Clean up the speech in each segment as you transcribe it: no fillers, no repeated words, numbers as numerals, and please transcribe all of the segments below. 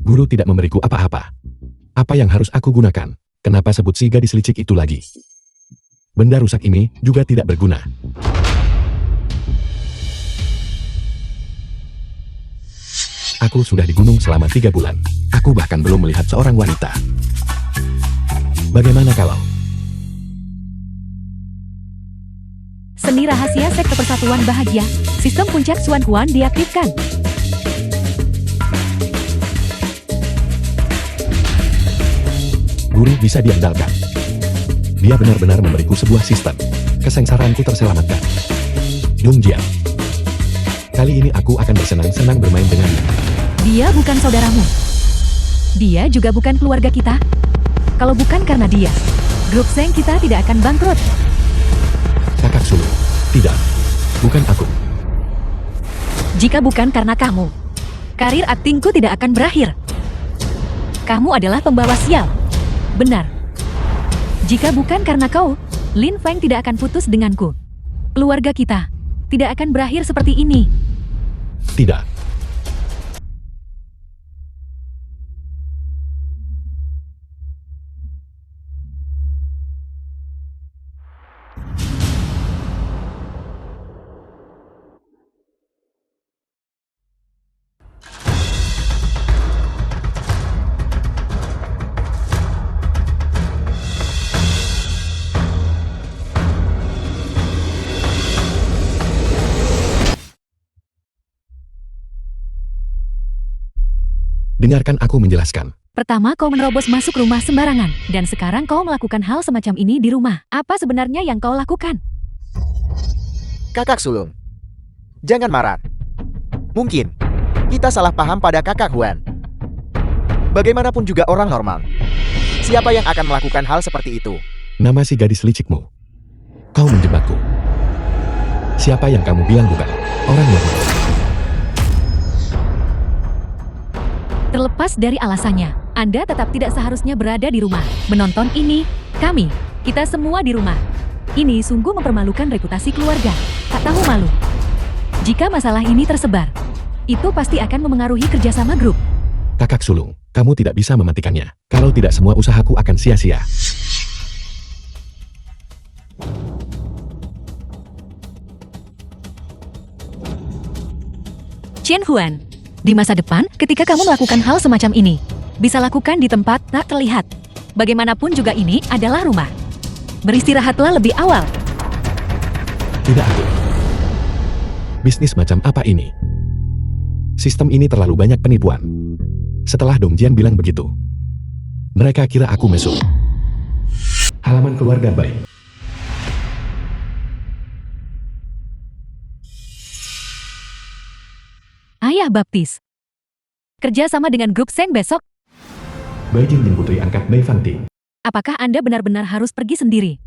Guru tidak memberiku apa-apa. Apa yang harus aku gunakan? Kenapa sebut si gadis licik itu lagi? Benda rusak ini juga tidak berguna. Aku sudah di gunung selama 3 bulan. Aku bahkan belum melihat seorang wanita. Bagaimana kalau... Seni rahasia sekte persatuan bahagia. Sistem puncak Xuan Huan diaktifkan. Guru bisa diandalkan. Dia benar-benar memberiku sebuah sistem. Kesengsaranku terselamatkan. Dongjian. Kali ini aku akan bersenang-senang bermain dengannya. Dia bukan saudaramu. Dia juga bukan keluarga kita. Kalau bukan karena dia, grup Zeng kita tidak akan bangkrut. Kakak sulung. Tidak. Bukan aku. Jika bukan karena kamu, karir aktingku tidak akan berakhir. Kamu adalah pembawa sial. Benar. Jika bukan karena kau, Lin Feng tidak akan putus denganku. Keluarga kita tidak akan berakhir seperti ini. Tidak. Dengarkan aku menjelaskan. Pertama kau menerobos masuk rumah sembarangan, dan sekarang kau melakukan hal semacam ini di rumah. Apa sebenarnya yang kau lakukan? Kakak sulung, jangan marah. Mungkin kita salah paham pada kakak Huan. Bagaimanapun juga orang normal. Siapa yang akan melakukan hal seperti itu? Nama si gadis licikmu. Kau menjebakku. Siapa yang kamu bilang bukan orang normal? Terlepas dari alasannya, Anda tetap tidak seharusnya berada di rumah. Menonton ini, kita semua di rumah. Ini sungguh mempermalukan reputasi keluarga. Tak tahu malu. Jika masalah ini tersebar, itu pasti akan memengaruhi kerjasama grup. Kakak sulung, kamu tidak bisa mematikannya. Kalau tidak, semua usahaku akan sia-sia. Chen Huan, di masa depan, ketika kamu melakukan hal semacam ini, bisa lakukan di tempat tak terlihat. Bagaimanapun juga ini adalah rumah. Beristirahatlah lebih awal. Tidak aku. Bisnis macam apa ini? Sistem ini terlalu banyak penipuan. Setelah Dongjian bilang begitu, mereka kira aku mesum. Halaman keluarga baik. Ayah baptis. Kerja sama dengan grup Zeng besok. Bai Jing dan putri angkat Bai Fanting. Apakah Anda benar-benar harus pergi sendiri?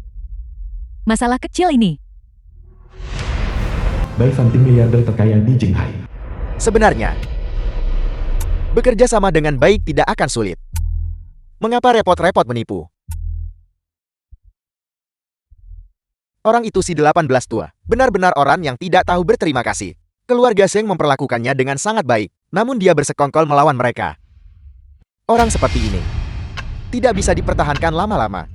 Masalah kecil ini. Bai Fanting miliarder terkaya di Jinghai. Sebenarnya, bekerja sama dengan baik tidak akan sulit. Mengapa repot-repot menipu? Orang itu si 18 tua, benar-benar orang yang tidak tahu berterima kasih. Keluarga Zeng memperlakukannya dengan sangat baik, namun dia bersekongkol melawan mereka. Orang seperti ini tidak bisa dipertahankan lama-lama.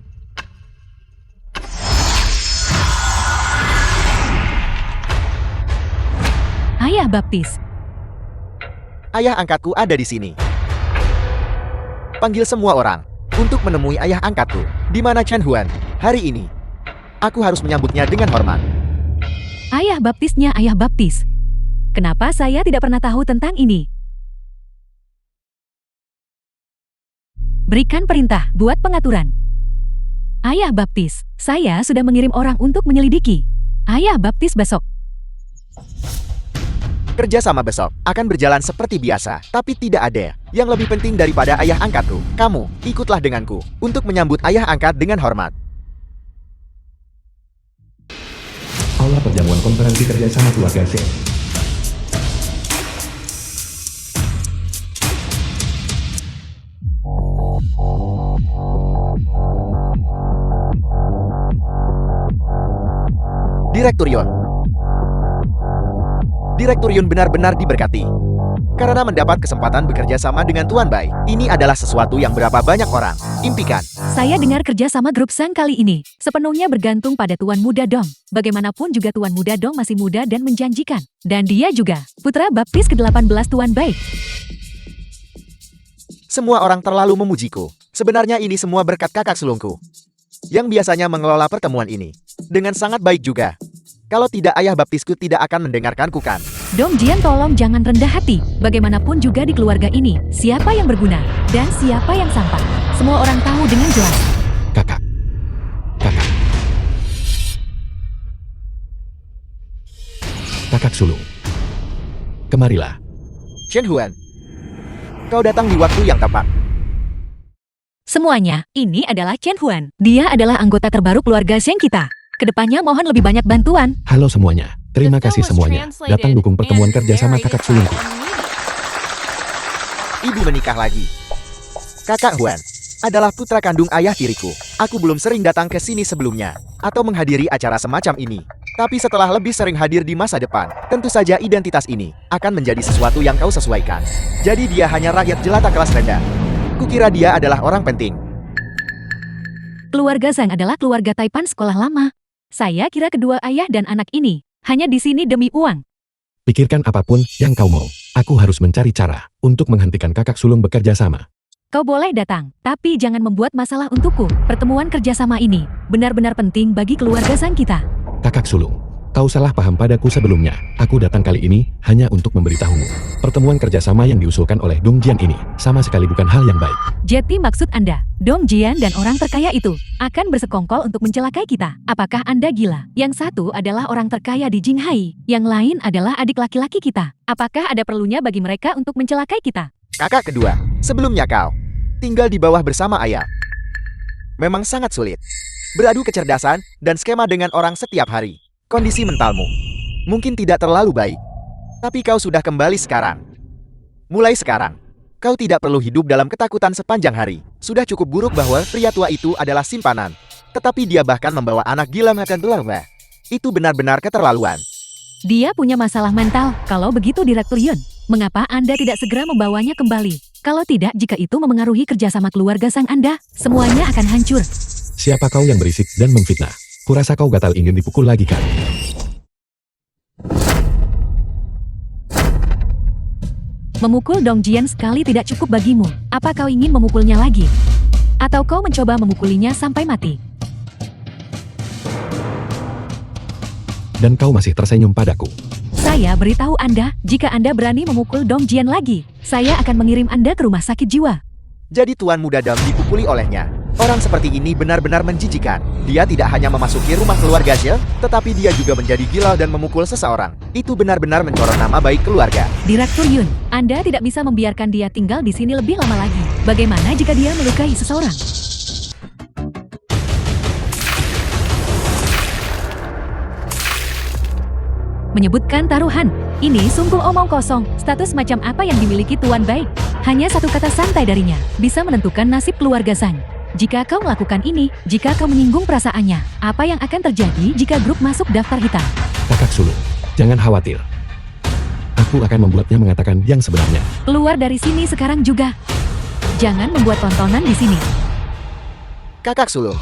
Ayah baptis. Ayah angkatku ada di sini. Panggil semua orang untuk menemui ayah angkatku. Di mana Chen Huan? Hari ini, aku harus menyambutnya dengan hormat. Ayah baptisnya ayah baptis. Kenapa saya tidak pernah tahu tentang ini? Berikan perintah, buat pengaturan. Ayah baptis, saya sudah mengirim orang untuk menyelidiki. Ayah baptis besok. Kerja sama besok akan berjalan seperti biasa, tapi tidak ada yang lebih penting daripada ayah angkatku. Kamu, ikutlah denganku untuk menyambut ayah angkat dengan hormat. Aula perjamuan konferensi kerja sama keluarga Zeng. Direktur Yon. Direktur Yun benar-benar diberkati. Karena mendapat kesempatan bekerja sama dengan Tuan Bai, ini adalah sesuatu yang berapa banyak orang impikan. Saya dengar kerja sama grup Sang kali ini sepenuhnya bergantung pada Tuan Muda Dong. Bagaimanapun juga Tuan Muda Dong masih muda dan menjanjikan. Dan dia juga putra baptis ke-18 Tuan Bai. Semua orang terlalu memujiku. Sebenarnya ini semua berkat kakak sulungku, yang biasanya mengelola pertemuan ini dengan sangat baik juga. Kalau tidak, ayah baptisku tidak akan mendengarkanku kan? Dong Jian, tolong jangan rendah hati. Bagaimanapun juga di keluarga ini, siapa yang berguna dan siapa yang sampah. Semua orang tahu dengan jelas. Kakak. Kakak. Kakak sulung. Kemarilah. Chen Huan, kau datang di waktu yang tepat. Semuanya, ini adalah Chen Huan. Dia adalah anggota terbaru keluarga Zheng kita. Kedepannya mohon lebih banyak bantuan. Halo semuanya. Terima kasih semuanya. Datang dukung pertemuan kerjasama kakak sulungku. Ibu menikah lagi. Kakak Huan adalah putra kandung ayah tiriku. Aku belum sering datang ke sini sebelumnya atau menghadiri acara semacam ini. Tapi setelah lebih sering hadir di masa depan, tentu saja identitas ini akan menjadi sesuatu yang kau sesuaikan. Jadi dia hanya rakyat jelata kelas rendah. Kukira dia adalah orang penting. Keluarga Zhang adalah keluarga Taipan sekolah lama. Saya kira kedua ayah dan anak ini hanya di sini demi uang. Pikirkan apapun yang kau mau. Aku harus mencari cara untuk menghentikan kakak sulung bekerja sama. Kau boleh datang, tapi jangan membuat masalah untukku. Pertemuan kerjasama ini benar-benar penting bagi keluarga Zhang kita. Kakak sulung, kau salah paham padaku sebelumnya. Aku datang kali ini hanya untuk memberitahumu. Pertemuan kerjasama yang diusulkan oleh Dong Jian ini sama sekali bukan hal yang baik. Jadi maksud Anda, Dong Jian dan orang terkaya itu akan bersekongkol untuk mencelakai kita. Apakah Anda gila? Yang satu adalah orang terkaya di Jinghai, yang lain adalah adik laki-laki kita. Apakah ada perlunya bagi mereka untuk mencelakai kita? Kakak kedua, sebelumnya kau tinggal di bawah bersama ayah. Memang sangat sulit beradu kecerdasan dan skema dengan orang setiap hari. Kondisi mentalmu mungkin tidak terlalu baik, tapi kau sudah kembali sekarang. Mulai sekarang, kau tidak perlu hidup dalam ketakutan sepanjang hari. Sudah cukup buruk bahwa pria tua itu adalah simpanan, tetapi dia bahkan membawa anak gila makan telur. Itu benar-benar keterlaluan. Dia punya masalah mental. Kalau begitu Direktur Yun, mengapa Anda tidak segera membawanya kembali? Kalau tidak, jika itu memengaruhi kerjasama keluarga Sang Anda, semuanya akan hancur. Siapa kau yang berisik dan memfitnah? Kurasa kau gatal ingin dipukul lagi kan? Memukul Dong Jian sekali tidak cukup bagimu. Apa kau ingin memukulnya lagi? Atau kau mencoba memukulinya sampai mati? Dan kau masih tersenyum padaku. Saya beritahu Anda, jika Anda berani memukul Dong Jian lagi, saya akan mengirim Anda ke rumah sakit jiwa. Jadi Tuan Muda Dam dipukuli olehnya. Orang seperti ini benar-benar menjijikan. Dia tidak hanya memasuki rumah keluarga Zheng, tetapi dia juga menjadi gila dan memukul seseorang. Itu benar-benar mencorong nama baik keluarga. Direktur Yun, Anda tidak bisa membiarkan dia tinggal di sini lebih lama lagi. Bagaimana jika dia melukai seseorang? Menyebutkan taruhan, ini sungguh omong kosong. Status macam apa yang dimiliki Tuan Bai? Hanya satu kata santai darinya, bisa menentukan nasib keluarga Zhang. Jika kau melakukan ini, jika kau menyinggung perasaannya, apa yang akan terjadi jika grup masuk daftar hitam? Kakak sulung, jangan khawatir. Aku akan membuatnya mengatakan yang sebenarnya. Keluar dari sini sekarang juga. Jangan membuat tontonan di sini. Kakak sulung,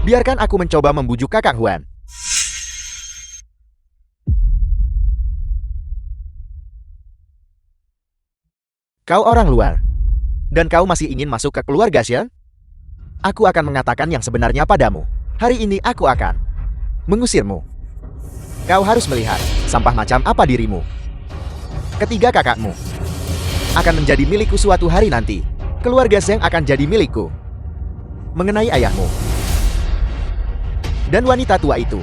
biarkan aku mencoba membujuk Kakak Huan. Kau orang luar, dan kau masih ingin masuk ke keluarga Zheng? Aku akan mengatakan yang sebenarnya padamu. Hari ini aku akan mengusirmu. Kau harus melihat sampah macam apa dirimu. Ketiga kakakmu akan menjadi milikku suatu hari nanti. Keluarga Zheng akan jadi milikku. Mengenai ayahmu dan wanita tua itu,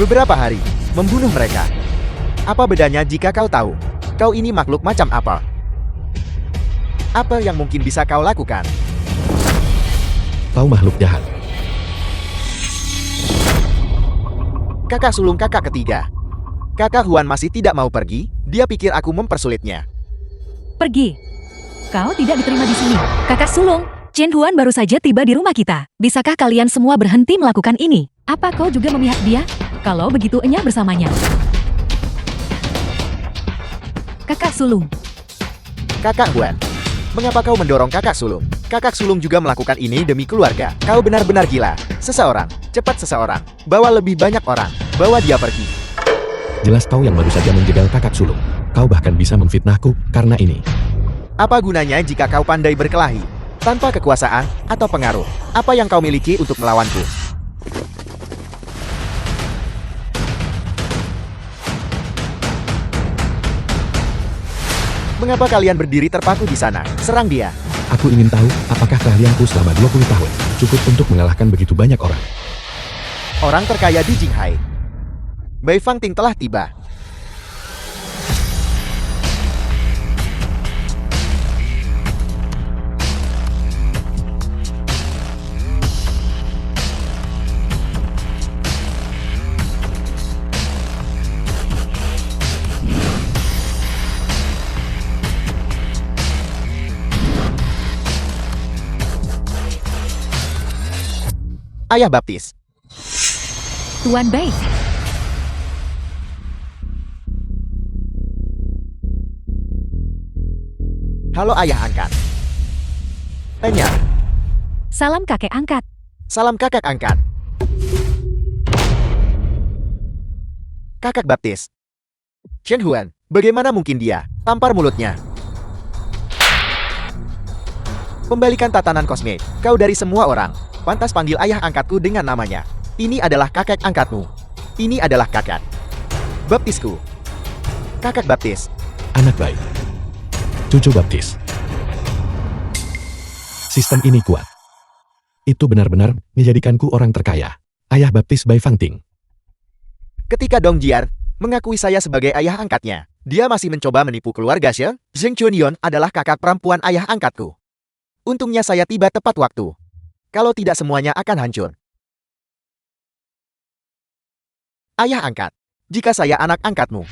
beberapa hari membunuh mereka. Apa bedanya jika kau tahu? Kau ini makhluk macam apa? Apa yang mungkin bisa kau lakukan? Kau makhluk jahat. Kakak sulung kakak ketiga. Kakak Huan masih tidak mau pergi. Dia pikir aku mempersulitnya. Pergi. Kau tidak diterima di sini. Kakak sulung, Chen Huan baru saja tiba di rumah kita. Bisakah kalian semua berhenti melakukan ini? Apa kau juga memihak dia? Kalau begitu enyah bersamanya. kakak sulung. Kakak Huan. Mengapa kau mendorong kakak sulung? Kakak sulung juga melakukan ini demi keluarga. Kau benar-benar gila. Seseorang, cepat seseorang. Bawa lebih banyak orang. Bawa dia pergi. Jelas kau yang baru saja menjegal kakak sulung. Kau bahkan bisa memfitnahku karena ini. Apa gunanya jika kau pandai berkelahi? Tanpa kekuasaan atau pengaruh. Apa yang kau miliki untuk melawanku? Mengapa kalian berdiri terpaku di sana? Serang dia. Aku ingin tahu apakah keahlianku selama 20 tahun cukup untuk mengalahkan begitu banyak orang. Orang terkaya di Jinghai. Bai Fangting telah tiba. Ayah baptis. Tuan Bai, Halo ayah angkat. Tanya. salam kakek angkat. Salam kakak angkat. Kakak baptis. Chen Huan, bagaimana mungkin dia? Tampar mulutnya. Pembalikan tatanan kosmik. Kau dari semua orang. Pantas panggil ayah angkatku dengan namanya. Ini adalah kakek angkatmu. Ini adalah kakak. Baptisku. Kakak baptis. Anak baik. Cucu baptis. Sistem ini kuat. Itu benar-benar menjadikanku orang terkaya. Ayah baptis Bai Fangting. Ketika Dong Jian mengakui saya sebagai ayah angkatnya, dia masih mencoba menipu keluarga Sheng. Zheng Chunyon adalah kakak perempuan ayah angkatku. Untungnya saya tiba tepat waktu. Kalau tidak semuanya akan hancur. Ayah angkat, jika saya anak angkatmu,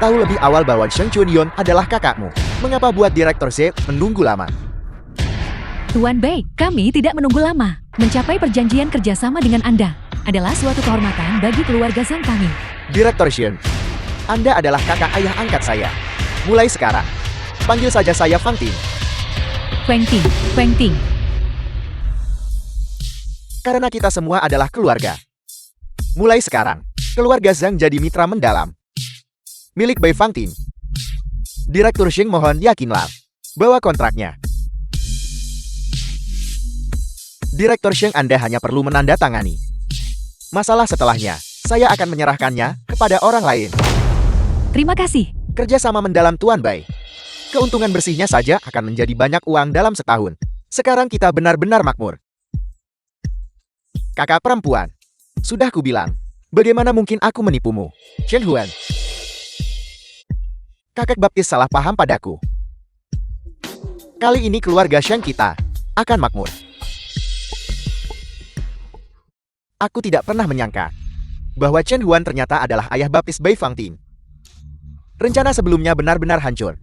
tahu lebih awal bahwa Zheng Chunyon adalah kakakmu, mengapa buat Direktur Z menunggu lama? Tuan Bai, kami tidak menunggu lama. Mencapai perjanjian kerjasama dengan Anda adalah suatu kehormatan bagi keluarga Zhang kami. Direktur Shen, Anda adalah kakak ayah angkat saya. Mulai sekarang, panggil saja saya Fangting. Feng Ting, Feng Ting. Karena kita semua adalah keluarga. Mulai sekarang, keluarga Zhang jadi mitra mendalam. Milik Bai Fangting. Direktur Sheng mohon yakinlah. Bawa kontraknya. Direktur Sheng Anda hanya perlu menandatangani. Masalah setelahnya, saya akan menyerahkannya kepada orang lain. Terima kasih. Kerjasama mendalam Tuan Bai. Keuntungan bersihnya saja akan menjadi banyak uang dalam setahun. Sekarang kita benar-benar makmur. Kakak perempuan. Sudah kubilang. Bagaimana mungkin aku menipumu? Chen Huan. Kakak baptis salah paham padaku. Kali ini keluarga Sheng kita akan makmur. Aku tidak pernah menyangka bahwa Chen Huan ternyata adalah ayah baptis Bai Fangting. Rencana sebelumnya benar-benar hancur.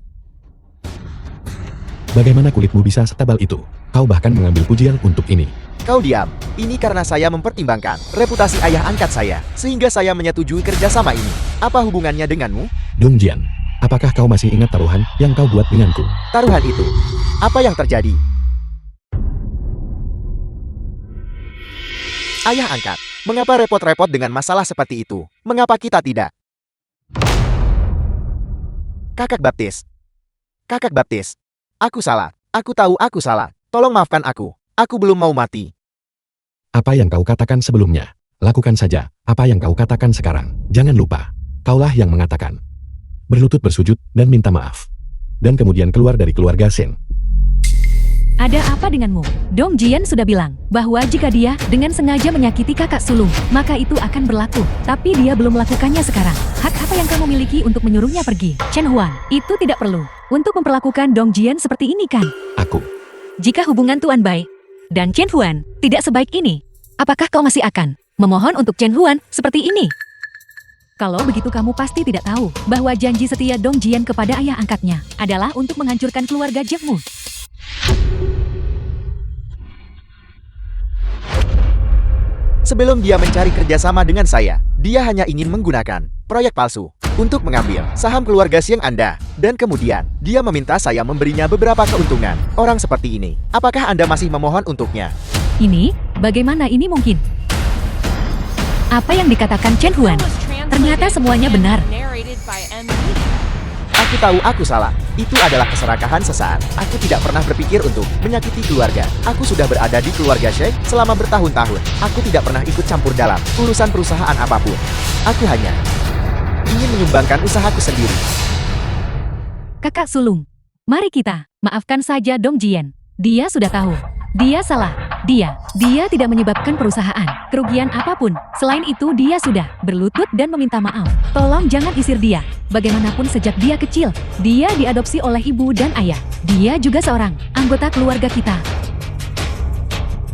Bagaimana kulitmu bisa setebal itu? Kau bahkan mengambil pujian untuk ini. Kau diam. Ini karena saya mempertimbangkan reputasi ayah angkat saya, sehingga saya menyetujui kerjasama ini. Apa hubungannya denganmu? Dong Jian, apakah kau masih ingat taruhan yang kau buat denganku? Taruhan itu. Apa yang terjadi? Ayah angkat, mengapa repot-repot dengan masalah seperti itu? Mengapa kita tidak? Kakak baptis. Kakak baptis. Aku salah. Aku tahu aku salah. Tolong maafkan aku. Aku belum mau mati. Apa yang kau katakan sebelumnya? Lakukan saja apa yang kau katakan sekarang. Jangan lupa, kaulah yang mengatakan. Berlutut bersujud dan minta maaf. Dan kemudian keluar dari keluarga Shen. Ada apa denganmu? Dong Jian sudah bilang bahwa jika dia dengan sengaja menyakiti kakak sulung, maka itu akan berlaku. Tapi dia belum melakukannya sekarang. Hak apa yang kamu miliki untuk menyuruhnya pergi? Chen Huan, itu tidak perlu untuk memperlakukan Dong Jian seperti ini kan? Aku. Jika hubungan Tuan Bai dan Chen Huan tidak sebaik ini, apakah kau masih akan memohon untuk Chen Huan seperti ini? Kalau begitu kamu pasti tidak tahu bahwa janji setia Dong Jian kepada ayah angkatnya adalah untuk menghancurkan keluarga Jiangmu. Sebelum dia mencari kerjasama dengan saya, dia hanya ingin menggunakan proyek palsu. untuk mengambil saham keluarga Xiang Anda. Dan kemudian, dia meminta saya memberinya beberapa keuntungan. Orang seperti ini, apakah Anda masih memohon untuknya? Ini, bagaimana ini mungkin? Apa yang dikatakan Chen Huan? Ternyata semuanya benar. Aku tahu aku salah. Itu adalah keserakahan sesaat. Aku tidak pernah berpikir untuk menyakiti keluarga. Aku sudah berada di keluarga Sheikh selama bertahun-tahun. Aku tidak pernah ikut campur dalam urusan perusahaan apapun. Aku hanya ingin menyumbangkan usahaku sendiri. Kakak sulung, mari kita maafkan saja Dong Jian. Dia sudah tahu. Dia salah. Dia tidak menyebabkan perusahaan kerugian apapun. Selain itu dia sudah berlutut dan meminta maaf. Tolong jangan isir dia. Bagaimanapun sejak dia kecil, dia diadopsi oleh ibu dan ayah. Dia juga seorang anggota keluarga kita.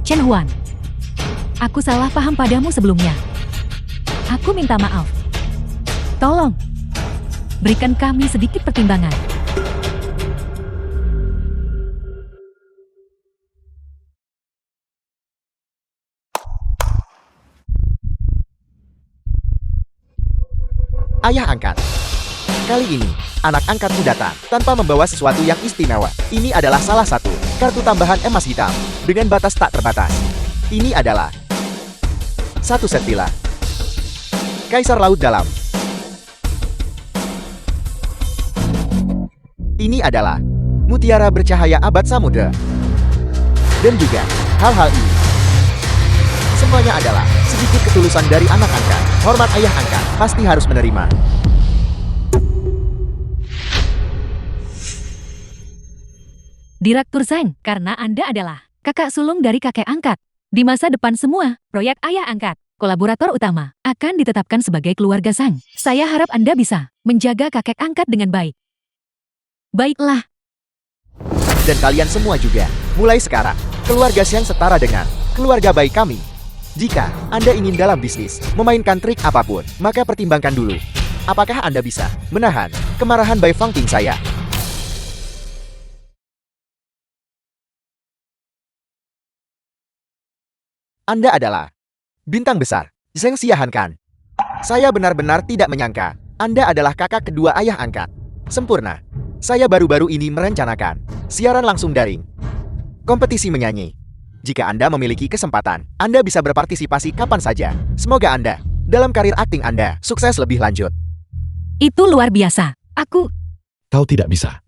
Chen Huan, aku salah paham padamu sebelumnya. Aku minta maaf. Tolong, berikan kami sedikit pertimbangan. Ayah angkat. Kali ini, anak angkatmu datang tanpa membawa sesuatu yang istimewa. Ini adalah salah satu kartu tambahan emas hitam dengan batas tak terbatas. Ini adalah satu set pilar Kaisar Laut Dalam. Ini adalah mutiara bercahaya abad samudera. Dan juga hal-hal ini. Semuanya adalah sedikit ketulusan dari anak angkat. Hormat ayah angkat, pasti harus menerima. Direktur Zhang, karena Anda adalah kakak sulung dari kakek angkat. Di masa depan semua, proyek ayah angkat, kolaborator utama, akan ditetapkan sebagai keluarga Zhang. Saya harap Anda bisa menjaga kakek angkat dengan baik. Baiklah. Dan kalian semua juga. Mulai sekarang, keluarga Xiang setara dengan keluarga baik kami. Jika Anda ingin dalam bisnis memainkan trik apapun, maka pertimbangkan dulu. Apakah Anda bisa menahan kemarahan Bai Fangting saya? Anda adalah bintang besar, Zheng Xiahan kan? Saya benar-benar tidak menyangka Anda adalah kakak kedua ayah angkat. Sempurna. Saya baru-baru ini merencanakan siaran langsung daring. Kompetisi menyanyi. Jika Anda memiliki kesempatan, Anda bisa berpartisipasi kapan saja. Semoga Anda, dalam karir akting Anda, sukses lebih lanjut. Itu luar biasa. Aku... Kau tidak bisa.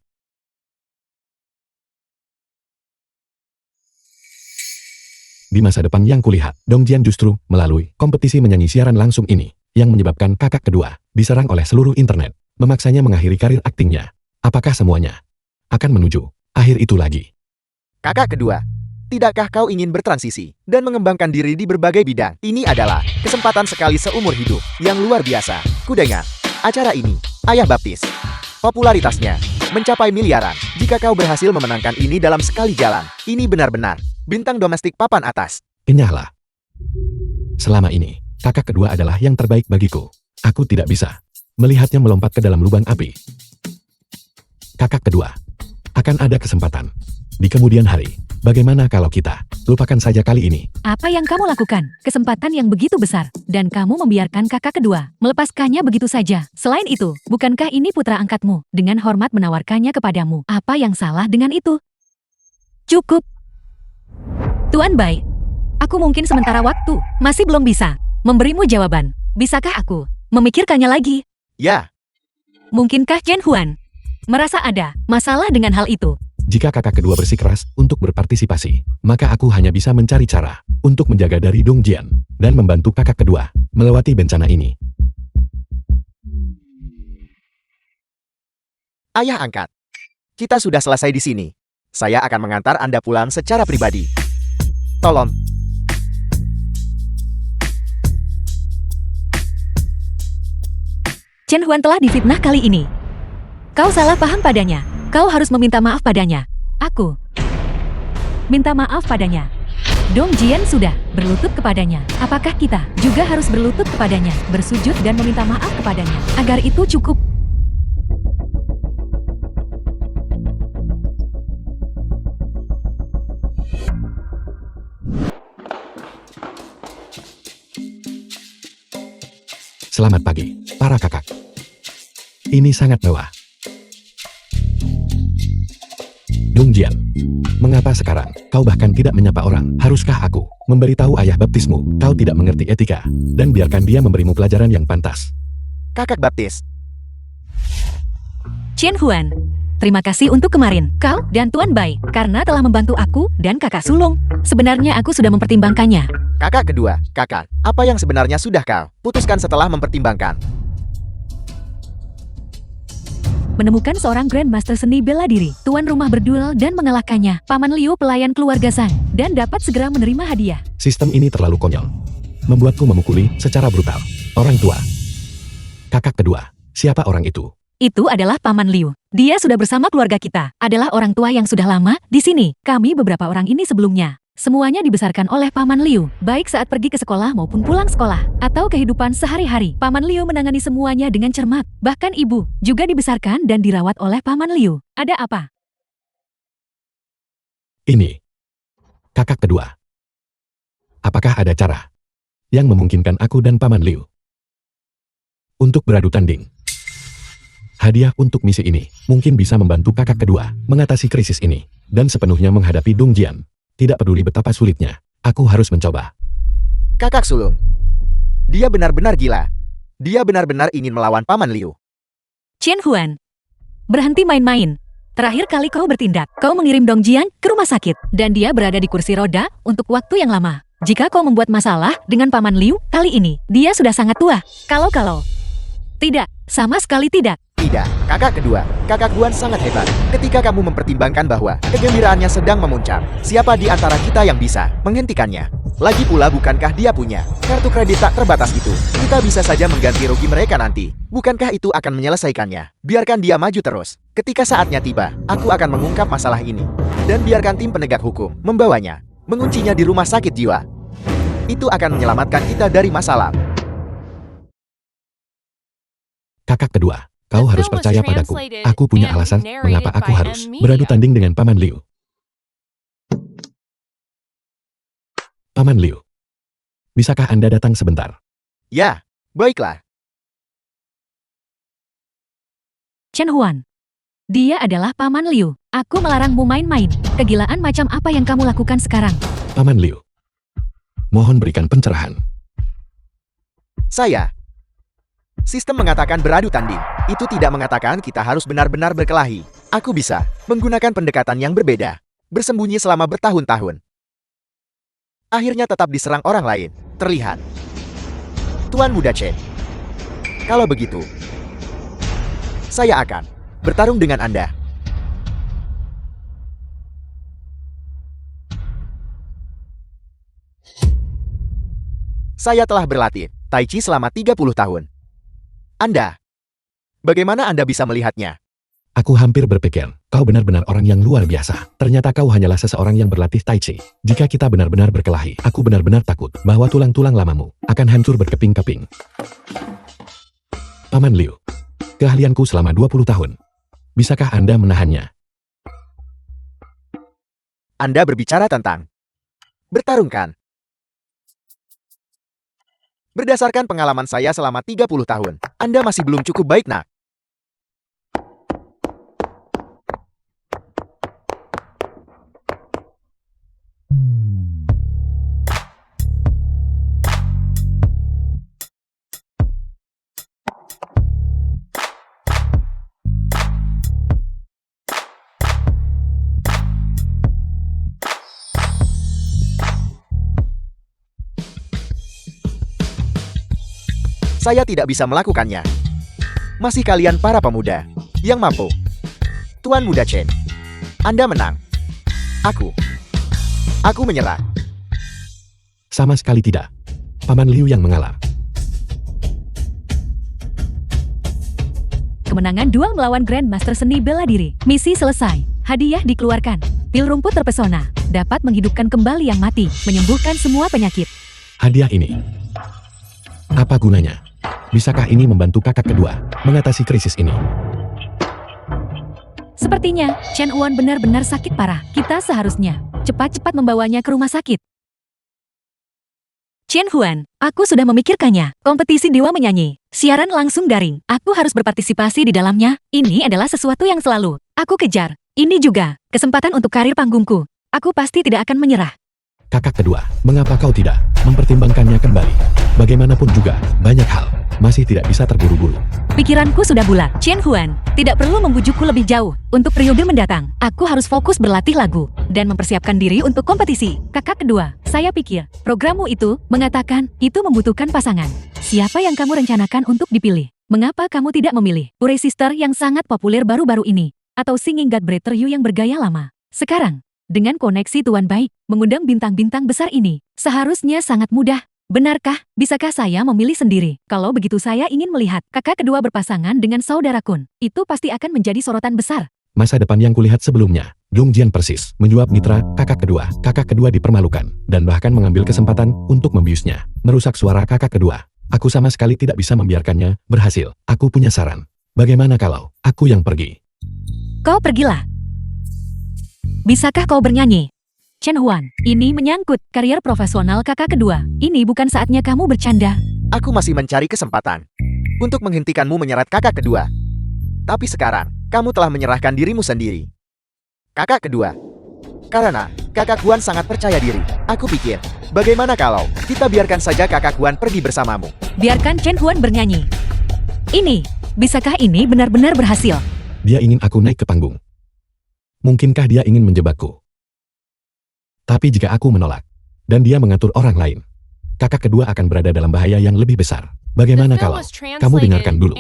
Di masa depan yang kulihat, Dong Jian justru melalui kompetisi menyanyi siaran langsung ini, yang menyebabkan kakak kedua diserang oleh seluruh internet, memaksanya mengakhiri karir aktingnya. Apakah semuanya akan menuju akhir itu lagi? Kakak kedua, tidakkah kau ingin bertransisi dan mengembangkan diri di berbagai bidang? Ini adalah kesempatan sekali seumur hidup yang luar biasa. Kudengar, acara ini, Ayah Baptis, popularitasnya mencapai miliaran. Jika kau berhasil memenangkan ini dalam sekali jalan, ini benar-benar bintang domestik papan atas. Kenyahlah. Selama ini, kakak kedua adalah yang terbaik bagiku. Aku tidak bisa melihatnya melompat ke dalam lubang api. Kakak kedua, akan ada kesempatan di kemudian hari. Bagaimana kalau kita lupakan saja kali ini? Apa yang kamu lakukan? Kesempatan yang begitu besar, dan kamu membiarkan kakak kedua melepaskannya begitu saja. Selain itu, bukankah ini putra angkatmu dengan hormat menawarkannya kepadamu? Apa yang salah dengan itu? Cukup. Tuan Bai, aku mungkin sementara waktu masih belum bisa memberimu jawaban. Bisakah aku memikirkannya lagi? Ya. Mungkinkah Chen Huan merasa ada masalah dengan hal itu? Jika kakak kedua bersikeras untuk berpartisipasi, maka aku hanya bisa mencari cara untuk menjaga dari Dong Jian dan membantu kakak kedua melewati bencana ini. Ayah angkat, kita sudah selesai di sini. Saya akan mengantar Anda pulang secara pribadi. Tolong. Chen Huan telah difitnah kali ini. Kau salah paham padanya. Kau harus meminta maaf padanya. Aku minta maaf padanya. Dong Jian sudah berlutut kepadanya. Apakah kita juga harus berlutut kepadanya, bersujud dan meminta maaf kepadanya, agar itu cukup? Selamat pagi, para kakak. Ini sangat mewah. Dong Jian, mengapa sekarang kau bahkan tidak menyapa orang? Haruskah aku memberitahu ayah baptismu? Kau tidak mengerti etika, dan biarkan dia memberimu pelajaran yang pantas. Kakak baptis. Chen Huan, terima kasih untuk kemarin, kau dan Tuan Bai, karena telah membantu aku dan kakak sulung. Sebenarnya aku sudah mempertimbangkannya. Kakak kedua, kakak, apa yang sebenarnya sudah kau putuskan setelah mempertimbangkan? Menemukan seorang Grandmaster seni bela diri, tuan rumah berduel dan mengalahkannya, Paman Liu pelayan keluarga Zhang, dan dapat segera menerima hadiah. Sistem ini terlalu konyol. Membuatku memukuli secara brutal. Orang tua. Kakak kedua, siapa orang itu? Itu adalah Paman Liu. Dia sudah bersama keluarga kita, adalah orang tua yang sudah lama di sini. Kami beberapa orang ini sebelumnya. Semuanya dibesarkan oleh Paman Liu, baik saat pergi ke sekolah maupun pulang sekolah, atau kehidupan sehari-hari. Paman Liu menangani semuanya dengan cermat. Bahkan ibu juga dibesarkan dan dirawat oleh Paman Liu. Ada apa? Ini. Kakak kedua. Apakah ada cara yang memungkinkan aku dan Paman Liu untuk beradu tanding? Hadiah untuk misi ini mungkin bisa membantu kakak kedua mengatasi krisis ini dan sepenuhnya menghadapi Dong Jian. Tidak peduli betapa sulitnya, aku harus mencoba. Kakak sulung. Dia benar-benar gila. Dia benar-benar ingin melawan Paman Liu. Chen Huan, berhenti main-main. Terakhir kali kau bertindak, kau mengirim Dong Jian ke rumah sakit, dan dia berada di kursi roda untuk waktu yang lama. Jika kau membuat masalah dengan Paman Liu, kali ini, dia sudah sangat tua. Kalau. Tidak, sama sekali tidak. Tidak, kakak kedua, kakak Guan sangat hebat. Ketika kamu mempertimbangkan bahwa kegembiraannya sedang memuncak, siapa di antara kita yang bisa menghentikannya? Lagi pula bukankah dia punya kartu kredit tak terbatas itu? Kita bisa saja mengganti rugi mereka nanti. Bukankah itu akan menyelesaikannya? Biarkan dia maju terus. Ketika saatnya tiba, aku akan mengungkap masalah ini. Dan biarkan tim penegak hukum membawanya, menguncinya di rumah sakit jiwa. Itu akan menyelamatkan kita dari masalah. Kakak kedua, kau harus percaya padaku. Aku punya alasan mengapa aku harus beradu tanding dengan Paman Liu. Paman Liu, bisakah Anda datang sebentar? Ya, baiklah. Chen Huan, dia adalah Paman Liu. Aku melarangmu main-main. Kegilaan macam apa yang kamu lakukan sekarang? Paman Liu, mohon berikan pencerahan. Sistem mengatakan beradu tanding. Itu tidak mengatakan kita harus benar-benar berkelahi. Aku bisa menggunakan pendekatan yang berbeda. Bersembunyi selama bertahun-tahun. Akhirnya tetap diserang orang lain. Terlihat. Tuan Muda Chen. Kalau begitu, saya akan bertarung dengan Anda. Saya telah berlatih Tai Chi selama 30 tahun. Anda, bagaimana Anda bisa melihatnya? Aku hampir berpikir, kau benar-benar orang yang luar biasa. Ternyata kau hanyalah seseorang yang berlatih Tai Chi. Jika kita benar-benar berkelahi, aku benar-benar takut bahwa tulang-tulang lamamu akan hancur berkeping-keping. Paman Liu, keahlianku selama 20 tahun. Bisakah Anda menahannya? Anda berbicara tentang bertarung kan? Berdasarkan pengalaman saya selama 30 tahun, Anda masih belum cukup baik, nak. Saya tidak bisa melakukannya. Masih kalian para pemuda yang mampu. Tuan Muda Chen, Anda menang. Aku menyerah. Sama sekali tidak. Paman Liu yang mengalah. Kemenangan duel melawan Grandmaster seni bela diri. Misi selesai. Hadiah dikeluarkan. Pil rumput terpesona. Dapat menghidupkan kembali yang mati. Menyembuhkan semua penyakit. Hadiah ini. Apa gunanya? Bisakah ini membantu kakak kedua mengatasi krisis ini? Sepertinya, Chen Huan benar-benar sakit parah. Kita seharusnya cepat-cepat membawanya ke rumah sakit. Chen Huan, aku sudah memikirkannya. Kompetisi Dewa Menyanyi. Siaran langsung daring. Aku harus berpartisipasi di dalamnya. Ini adalah sesuatu yang selalu aku kejar. Ini juga kesempatan untuk karir panggungku. Aku pasti tidak akan menyerah. Kakak kedua, mengapa kau tidak mempertimbangkannya kembali? Bagaimanapun juga, banyak hal masih tidak bisa terburu-buru. Pikiranku sudah bulat. Chen Huan, tidak perlu membujukku lebih jauh. Untuk periode mendatang, aku harus fokus berlatih lagu dan mempersiapkan diri untuk kompetisi. Kakak kedua, saya pikir programmu itu mengatakan itu membutuhkan pasangan. Siapa yang kamu rencanakan untuk dipilih? Mengapa kamu tidak memilih Pure Sister yang sangat populer baru-baru ini? Atau Singing God Better You yang bergaya lama? Sekarang, dengan koneksi Tuan Baik, mengundang bintang-bintang besar ini, seharusnya sangat mudah. Benarkah? Bisakah saya memilih sendiri? Kalau begitu saya ingin melihat kakak kedua berpasangan dengan saudara Kun. Itu pasti akan menjadi sorotan besar. Masa depan yang kulihat sebelumnya, Dongjian persis menjawab mitra kakak kedua. Kakak kedua dipermalukan, dan bahkan mengambil kesempatan untuk membiusnya. Merusak suara kakak kedua. Aku sama sekali tidak bisa membiarkannya berhasil. Aku punya saran. Bagaimana kalau aku yang pergi? Kau pergilah. Bisakah kau bernyanyi? Chen Huan, ini menyangkut karier profesional kakak kedua. Ini bukan saatnya kamu bercanda. Aku masih mencari kesempatan untuk menghentikanmu menyerat kakak kedua. Tapi sekarang, kamu telah menyerahkan dirimu sendiri. Kakak kedua. Karena kakak Huan sangat percaya diri. Aku pikir, bagaimana kalau kita biarkan saja kakak Huan pergi bersamamu? Biarkan Chen Huan bernyanyi. Bisakah ini benar-benar berhasil? Dia ingin aku naik ke panggung. Mungkinkah dia ingin menjebakku? Tapi jika aku menolak, dan dia mengatur orang lain, kakak kedua akan berada dalam bahaya yang lebih besar. Bagaimana kalau kamu dengarkan dulu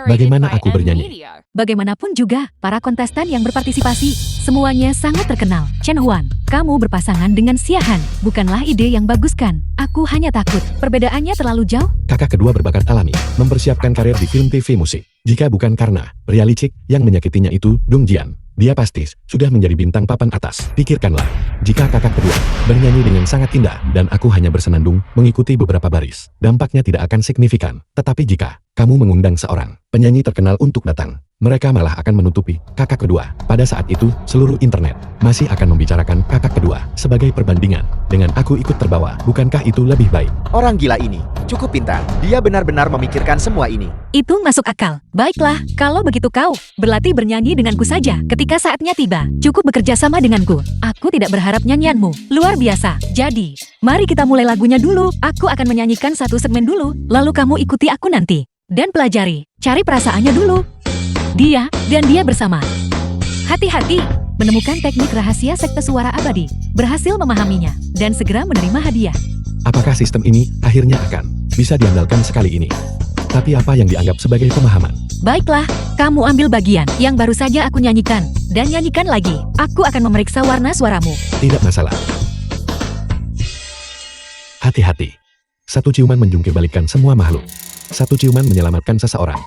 bagaimana aku bernyanyi? Bagaimanapun juga, para kontestan yang berpartisipasi, semuanya sangat terkenal. Chen Huan, kamu berpasangan dengan Xia Han, bukanlah ide yang bagus kan? Aku hanya takut, perbedaannya terlalu jauh. Kakak kedua berbakat alami, mempersiapkan karir di film TV musik. Jika bukan karena pria licik yang menyakitinya itu Dongjian, dia pasti sudah menjadi bintang papan atas. Pikirkanlah, jika kakak kedua bernyanyi dengan sangat indah dan aku hanya bersenandung mengikuti beberapa baris, dampaknya tidak akan signifikan. Tetapi jika kamu mengundang seorang penyanyi terkenal untuk datang, mereka malah akan menutupi kakak kedua. Pada saat itu, seluruh internet masih akan membicarakan kakak kedua sebagai perbandingan dengan aku ikut terbawa. Bukankah itu lebih baik? Orang gila ini cukup pintar. Dia benar-benar memikirkan semua ini. Itu masuk akal. Baiklah, kalau begitu kau berlatih bernyanyi denganku saja. Ketika saatnya tiba, cukup bekerja sama denganku. Aku tidak berharap nyanyianmu luar biasa. Jadi, mari kita mulai lagunya dulu. Aku akan menyanyikan satu segmen dulu, lalu kamu ikuti aku nanti. Dan pelajari, cari perasaannya dulu. Dia dan dia bersama. Hati-hati, menemukan teknik rahasia sekte suara abadi, berhasil memahaminya, dan segera menerima hadiah. Apakah sistem ini akhirnya akan bisa diandalkan sekali ini? Tapi apa yang dianggap sebagai pemahaman? Baiklah, kamu ambil bagian yang baru saja aku nyanyikan, dan nyanyikan lagi. Aku akan memeriksa warna suaramu. Tidak masalah. Hati-hati. Satu ciuman menjungkirbalikkan semua makhluk. Satu ciuman menyelamatkan seseorang.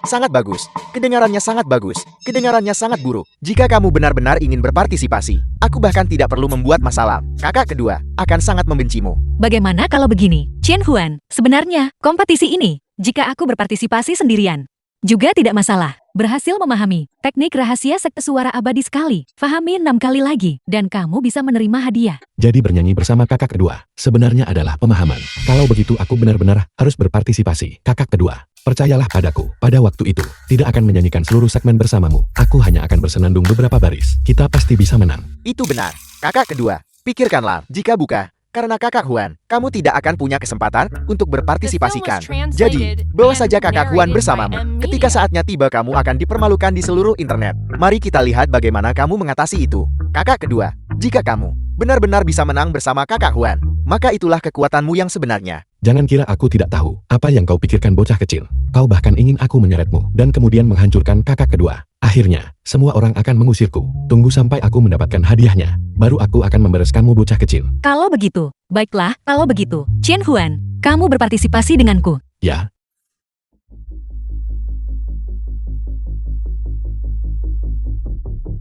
Sangat bagus. Kedengarannya sangat bagus. Kedengarannya sangat buruk. Jika kamu benar-benar ingin berpartisipasi, aku bahkan tidak perlu membuat masalah. Kakak kedua akan sangat membencimu. Bagaimana kalau begini? Chen Huan, sebenarnya, kompetisi ini, jika aku berpartisipasi sendirian, juga tidak masalah. Berhasil memahami teknik rahasia sekte suara abadi sekali. Fahami 6 kali lagi, dan kamu bisa menerima hadiah. Jadi bernyanyi bersama kakak kedua sebenarnya adalah pemahaman. Kalau begitu aku benar-benar harus berpartisipasi. Kakak kedua, percayalah padaku, pada waktu itu, tidak akan menyanyikan seluruh segmen bersamamu. Aku hanya akan bersenandung beberapa baris. Kita pasti bisa menang. Itu benar. Kakak kedua, pikirkanlah, jika bukan karena kakak Huan, kamu tidak akan punya kesempatan untuk berpartisipasikan. Jadi, bawa saja kakak Huan bersamamu. Ketika saatnya tiba, kamu akan dipermalukan di seluruh internet. Mari kita lihat bagaimana kamu mengatasi itu. Kakak kedua, jika kamu benar-benar bisa menang bersama kakak Huan, maka itulah kekuatanmu yang sebenarnya. Jangan kira aku tidak tahu apa yang kau pikirkan bocah kecil. Kau bahkan ingin aku menyeretmu dan kemudian menghancurkan kakak kedua. Akhirnya, semua orang akan mengusirku. Tunggu sampai aku mendapatkan hadiahnya. Baru aku akan membereskanmu bocah kecil. Kalau begitu, baiklah, kalau begitu. Chen Huan, kamu berpartisipasi denganku. Ya.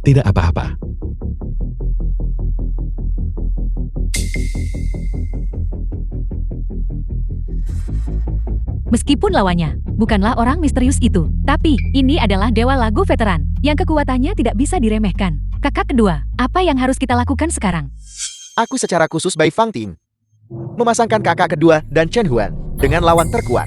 Tidak apa-apa. Meskipun lawannya bukanlah orang misterius itu, tapi ini adalah dewa lagu veteran yang kekuatannya tidak bisa diremehkan. Kakak kedua, apa yang harus kita lakukan sekarang? Aku secara khusus Bai Fangting Memasangkan kakak kedua dan Chen Huan dengan lawan terkuat.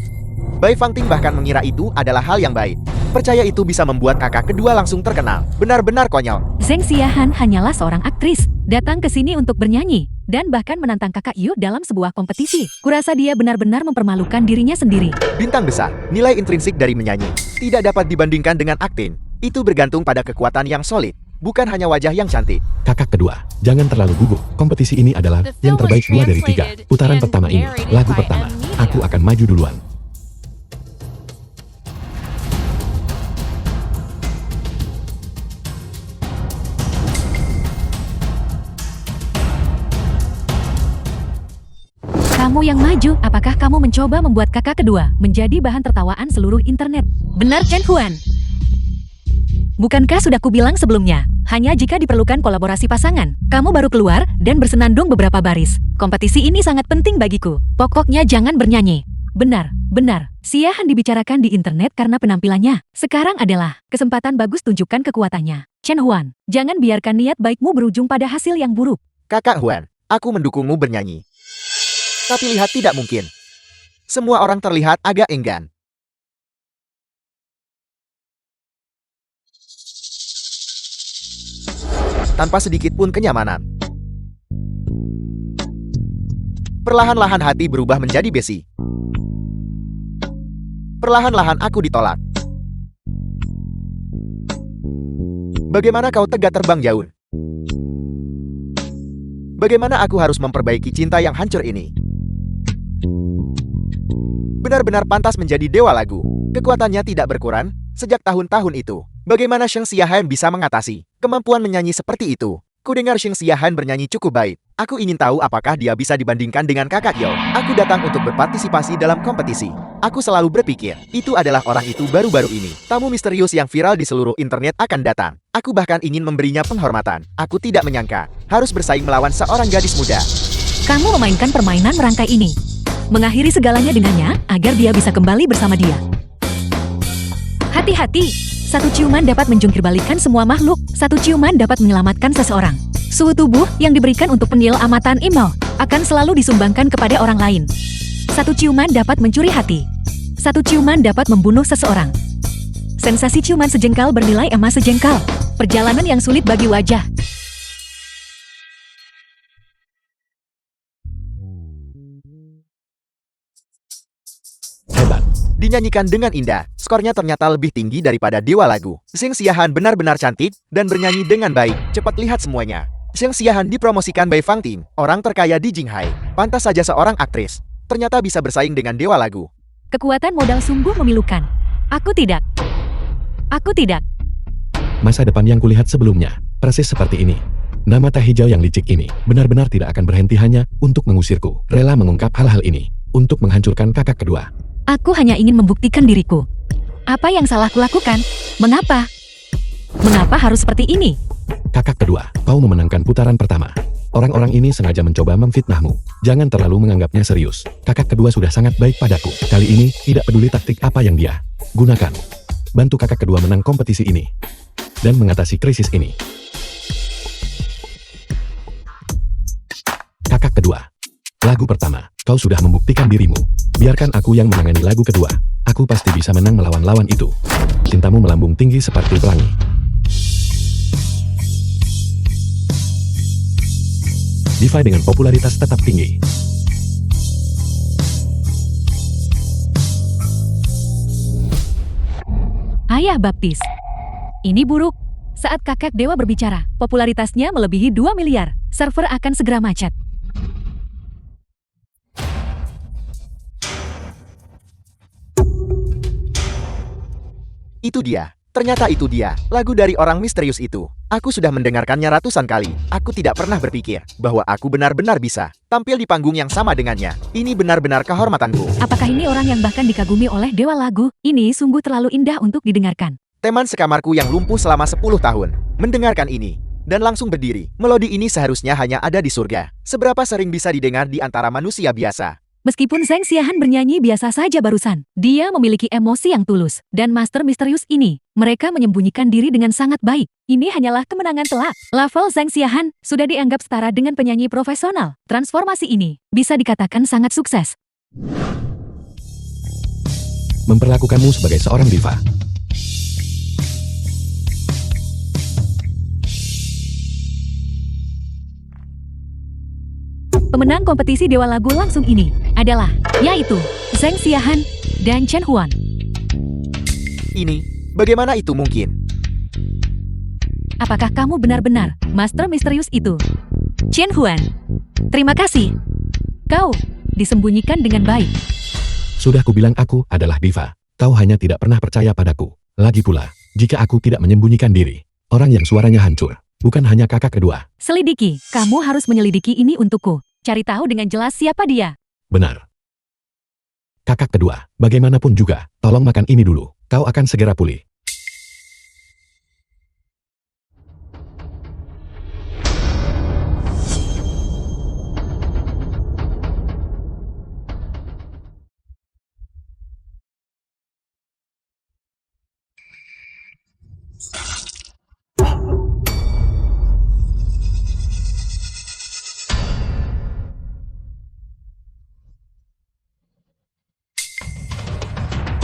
Bai Fangting bahkan mengira itu adalah hal yang baik. Percaya itu bisa membuat kakak kedua langsung terkenal. Benar-benar konyol. Zheng Xiahan hanyalah seorang aktris, datang ke sini untuk bernyanyi, dan bahkan menantang kakak Yu dalam sebuah kompetisi. Kurasa dia benar-benar mempermalukan dirinya sendiri. Bintang besar, nilai intrinsik dari menyanyi tidak dapat dibandingkan dengan akting. Itu bergantung pada kekuatan yang solid, bukan hanya wajah yang cantik. Kakak kedua, jangan terlalu gugup. Kompetisi ini adalah yang terbaik 2 dari 3. Putaran pertama ini, lagu pertama. Aku akan maju duluan. Kamu yang maju, apakah kamu mencoba membuat kakak kedua menjadi bahan tertawaan seluruh internet? Benar, Chen Huan. Bukankah sudah kubilang sebelumnya, hanya jika diperlukan kolaborasi pasangan, kamu baru keluar dan bersenandung beberapa baris. Kompetisi ini sangat penting bagiku. Pokoknya jangan bernyanyi. Benar, benar. Xiahan dibicarakan di internet karena penampilannya. Sekarang adalah kesempatan bagus tunjukkan kekuatannya. Chen Huan, jangan biarkan niat baikmu berujung pada hasil yang buruk. Kakak Huan, aku mendukungmu bernyanyi. Tapi lihat tidak mungkin. Semua orang terlihat agak enggan. Tanpa sedikit pun kenyamanan. Perlahan-lahan hati berubah menjadi besi. Perlahan-lahan aku ditolak. Bagaimana kau tega terbang jauh? Bagaimana aku harus memperbaiki cinta yang hancur ini? Benar-benar pantas menjadi dewa lagu. Kekuatannya tidak berkurang sejak tahun-tahun itu. Bagaimana Zheng Xiahan bisa mengatasi kemampuan menyanyi seperti itu? Kudengar Zheng Xiahan bernyanyi cukup baik. Aku ingin tahu apakah dia bisa dibandingkan dengan kakak Yao. Aku datang untuk berpartisipasi dalam kompetisi. Aku selalu berpikir, itu adalah orang itu baru-baru ini. Tamu misterius yang viral di seluruh internet akan datang. Aku bahkan ingin memberinya penghormatan. Aku tidak menyangka harus bersaing melawan seorang gadis muda. Kamu memainkan permainan merangkai ini. Mengakhiri segalanya dengannya agar dia bisa kembali bersama dia. Hati-hati. Satu ciuman dapat menjungkirbalikkan semua makhluk. Satu ciuman dapat menyelamatkan seseorang. Suhu tubuh yang diberikan untuk penyelamatan email akan selalu disumbangkan kepada orang lain. Satu ciuman dapat mencuri hati. Satu ciuman dapat membunuh seseorang. Sensasi ciuman sejengkal bernilai emas sejengkal. Perjalanan yang sulit bagi wajah. Hebat. Dinyanyikan dengan indah, skornya ternyata lebih tinggi daripada dewa lagu. Zheng Xiahan benar-benar cantik dan bernyanyi dengan baik. Cepat lihat semuanya. Zheng Xiahan dipromosikan Bai Fangting, orang terkaya di Jinghai. Pantas saja seorang aktris. Ternyata bisa bersaing dengan dewa lagu. Kekuatan modal sungguh memilukan. Aku tidak. Aku tidak. Masa depan yang kulihat sebelumnya, persis seperti ini. Nama teh hijau yang licik ini benar-benar tidak akan berhenti hanya untuk mengusirku. Rela mengungkap hal-hal ini untuk menghancurkan kakak kedua. Aku hanya ingin membuktikan diriku. Apa yang salah kulakukan? Mengapa? Mengapa harus seperti ini? Kakak kedua, kau memenangkan putaran pertama. Orang-orang ini sengaja mencoba memfitnahmu. Jangan terlalu menganggapnya serius. Kakak kedua sudah sangat baik padaku. Kali ini, tidak peduli taktik apa yang dia gunakan. Bantu kakak kedua menang kompetisi ini. Dan mengatasi krisis ini. Kakak kedua. Lagu pertama, kau sudah membuktikan dirimu. Biarkan aku yang menangani lagu kedua. Aku pasti bisa menang melawan lawan itu. Cintamu melambung tinggi seperti pelangi. Diva dengan popularitas tetap tinggi. Ayah baptis. Ini buruk. Saat kakek dewa berbicara, popularitasnya melebihi 2 miliar. Server akan segera macet. Itu dia. Ternyata itu dia, lagu dari orang misterius itu. Aku sudah mendengarkannya ratusan kali. Aku tidak pernah berpikir bahwa aku benar-benar bisa tampil di panggung yang sama dengannya. Ini benar-benar kehormatanku. Apakah ini orang yang bahkan dikagumi oleh dewa lagu? Ini sungguh terlalu indah untuk didengarkan. Teman sekamarku yang lumpuh selama 10 tahun mendengarkan ini dan langsung berdiri. Melodi ini seharusnya hanya ada di surga. Seberapa sering bisa didengar di antara manusia biasa? Meskipun Zheng Xiahan bernyanyi biasa saja barusan, dia memiliki emosi yang tulus. Dan Master Misterius ini, mereka menyembunyikan diri dengan sangat baik. Ini hanyalah kemenangan telak. Level Zheng Xiahan sudah dianggap setara dengan penyanyi profesional. Transformasi ini bisa dikatakan sangat sukses. Memperlakukanmu sebagai seorang diva. Pemenang kompetisi Dewa Lagu langsung ini adalah, yaitu Zheng Xiahan dan Chen Huan. Ini, bagaimana itu mungkin? Apakah kamu benar-benar Master Misterius itu? Chen Huan, terima kasih. Kau disembunyikan dengan baik. Sudah kubilang aku adalah diva. Kau hanya tidak pernah percaya padaku. Lagi pula, jika aku tidak menyembunyikan diri, orang yang suaranya hancur, bukan hanya kakak kedua. Selidiki, kamu harus menyelidiki ini untukku. Cari tahu dengan jelas siapa dia. Benar. Kakak kedua, bagaimanapun juga, tolong makan ini dulu. Kau akan segera pulih.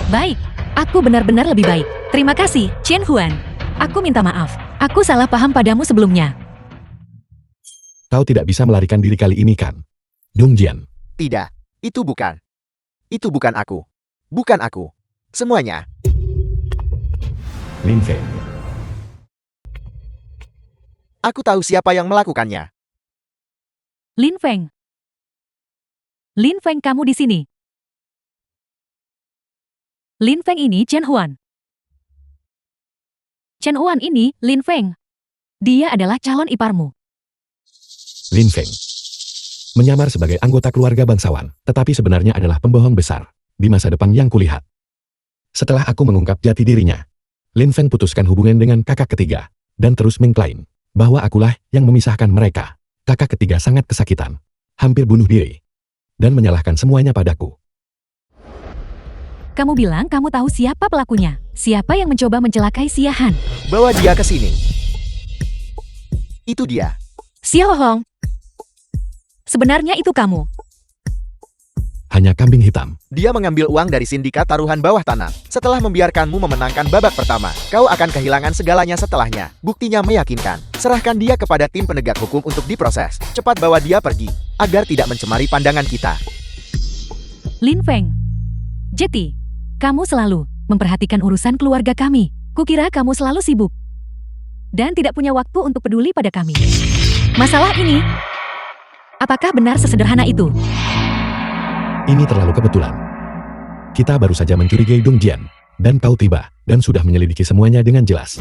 Baik, aku benar-benar lebih baik. Terima kasih, Chen Huan. Aku minta maaf. Aku salah paham padamu sebelumnya. Kau tidak bisa melarikan diri kali ini kan? Dong Jian. Tidak, itu bukan. Itu bukan aku. Bukan aku. Semuanya. Lin Feng. Aku tahu siapa yang melakukannya. Lin Feng. Lin Feng, kamu di sini. Lin Feng ini Chen Huan. Chen Huan ini Lin Feng. Dia adalah calon iparmu. Lin Feng. Menyamar sebagai anggota keluarga bangsawan, tetapi sebenarnya adalah pembohong besar di masa depan yang kulihat. Setelah aku mengungkap jati dirinya, Lin Feng putuskan hubungan dengan kakak ketiga, dan terus mengklaim bahwa akulah yang memisahkan mereka. Kakak ketiga sangat kesakitan, hampir bunuh diri, dan menyalahkan semuanya padaku. Kamu bilang kamu tahu siapa pelakunya. Siapa yang mencoba mencelakai Xiahan? Bawa dia ke sini. Itu dia. Xiao Hong. Sebenarnya itu kamu. Hanya kambing hitam. Dia mengambil uang dari sindikat taruhan bawah tanah. Setelah membiarkanmu memenangkan babak pertama, kau akan kehilangan segalanya setelahnya. Buktinya meyakinkan. Serahkan dia kepada tim penegak hukum untuk diproses. Cepat bawa dia pergi, agar tidak mencemari pandangan kita. Lin Feng. Jeti, kamu selalu memperhatikan urusan keluarga kami. Kukira kamu selalu sibuk dan tidak punya waktu untuk peduli pada kami. Masalah ini, apakah benar sesederhana itu? Ini terlalu kebetulan. Kita baru saja mencurigai Dong Jian, dan kau tiba, dan sudah menyelidiki semuanya dengan jelas.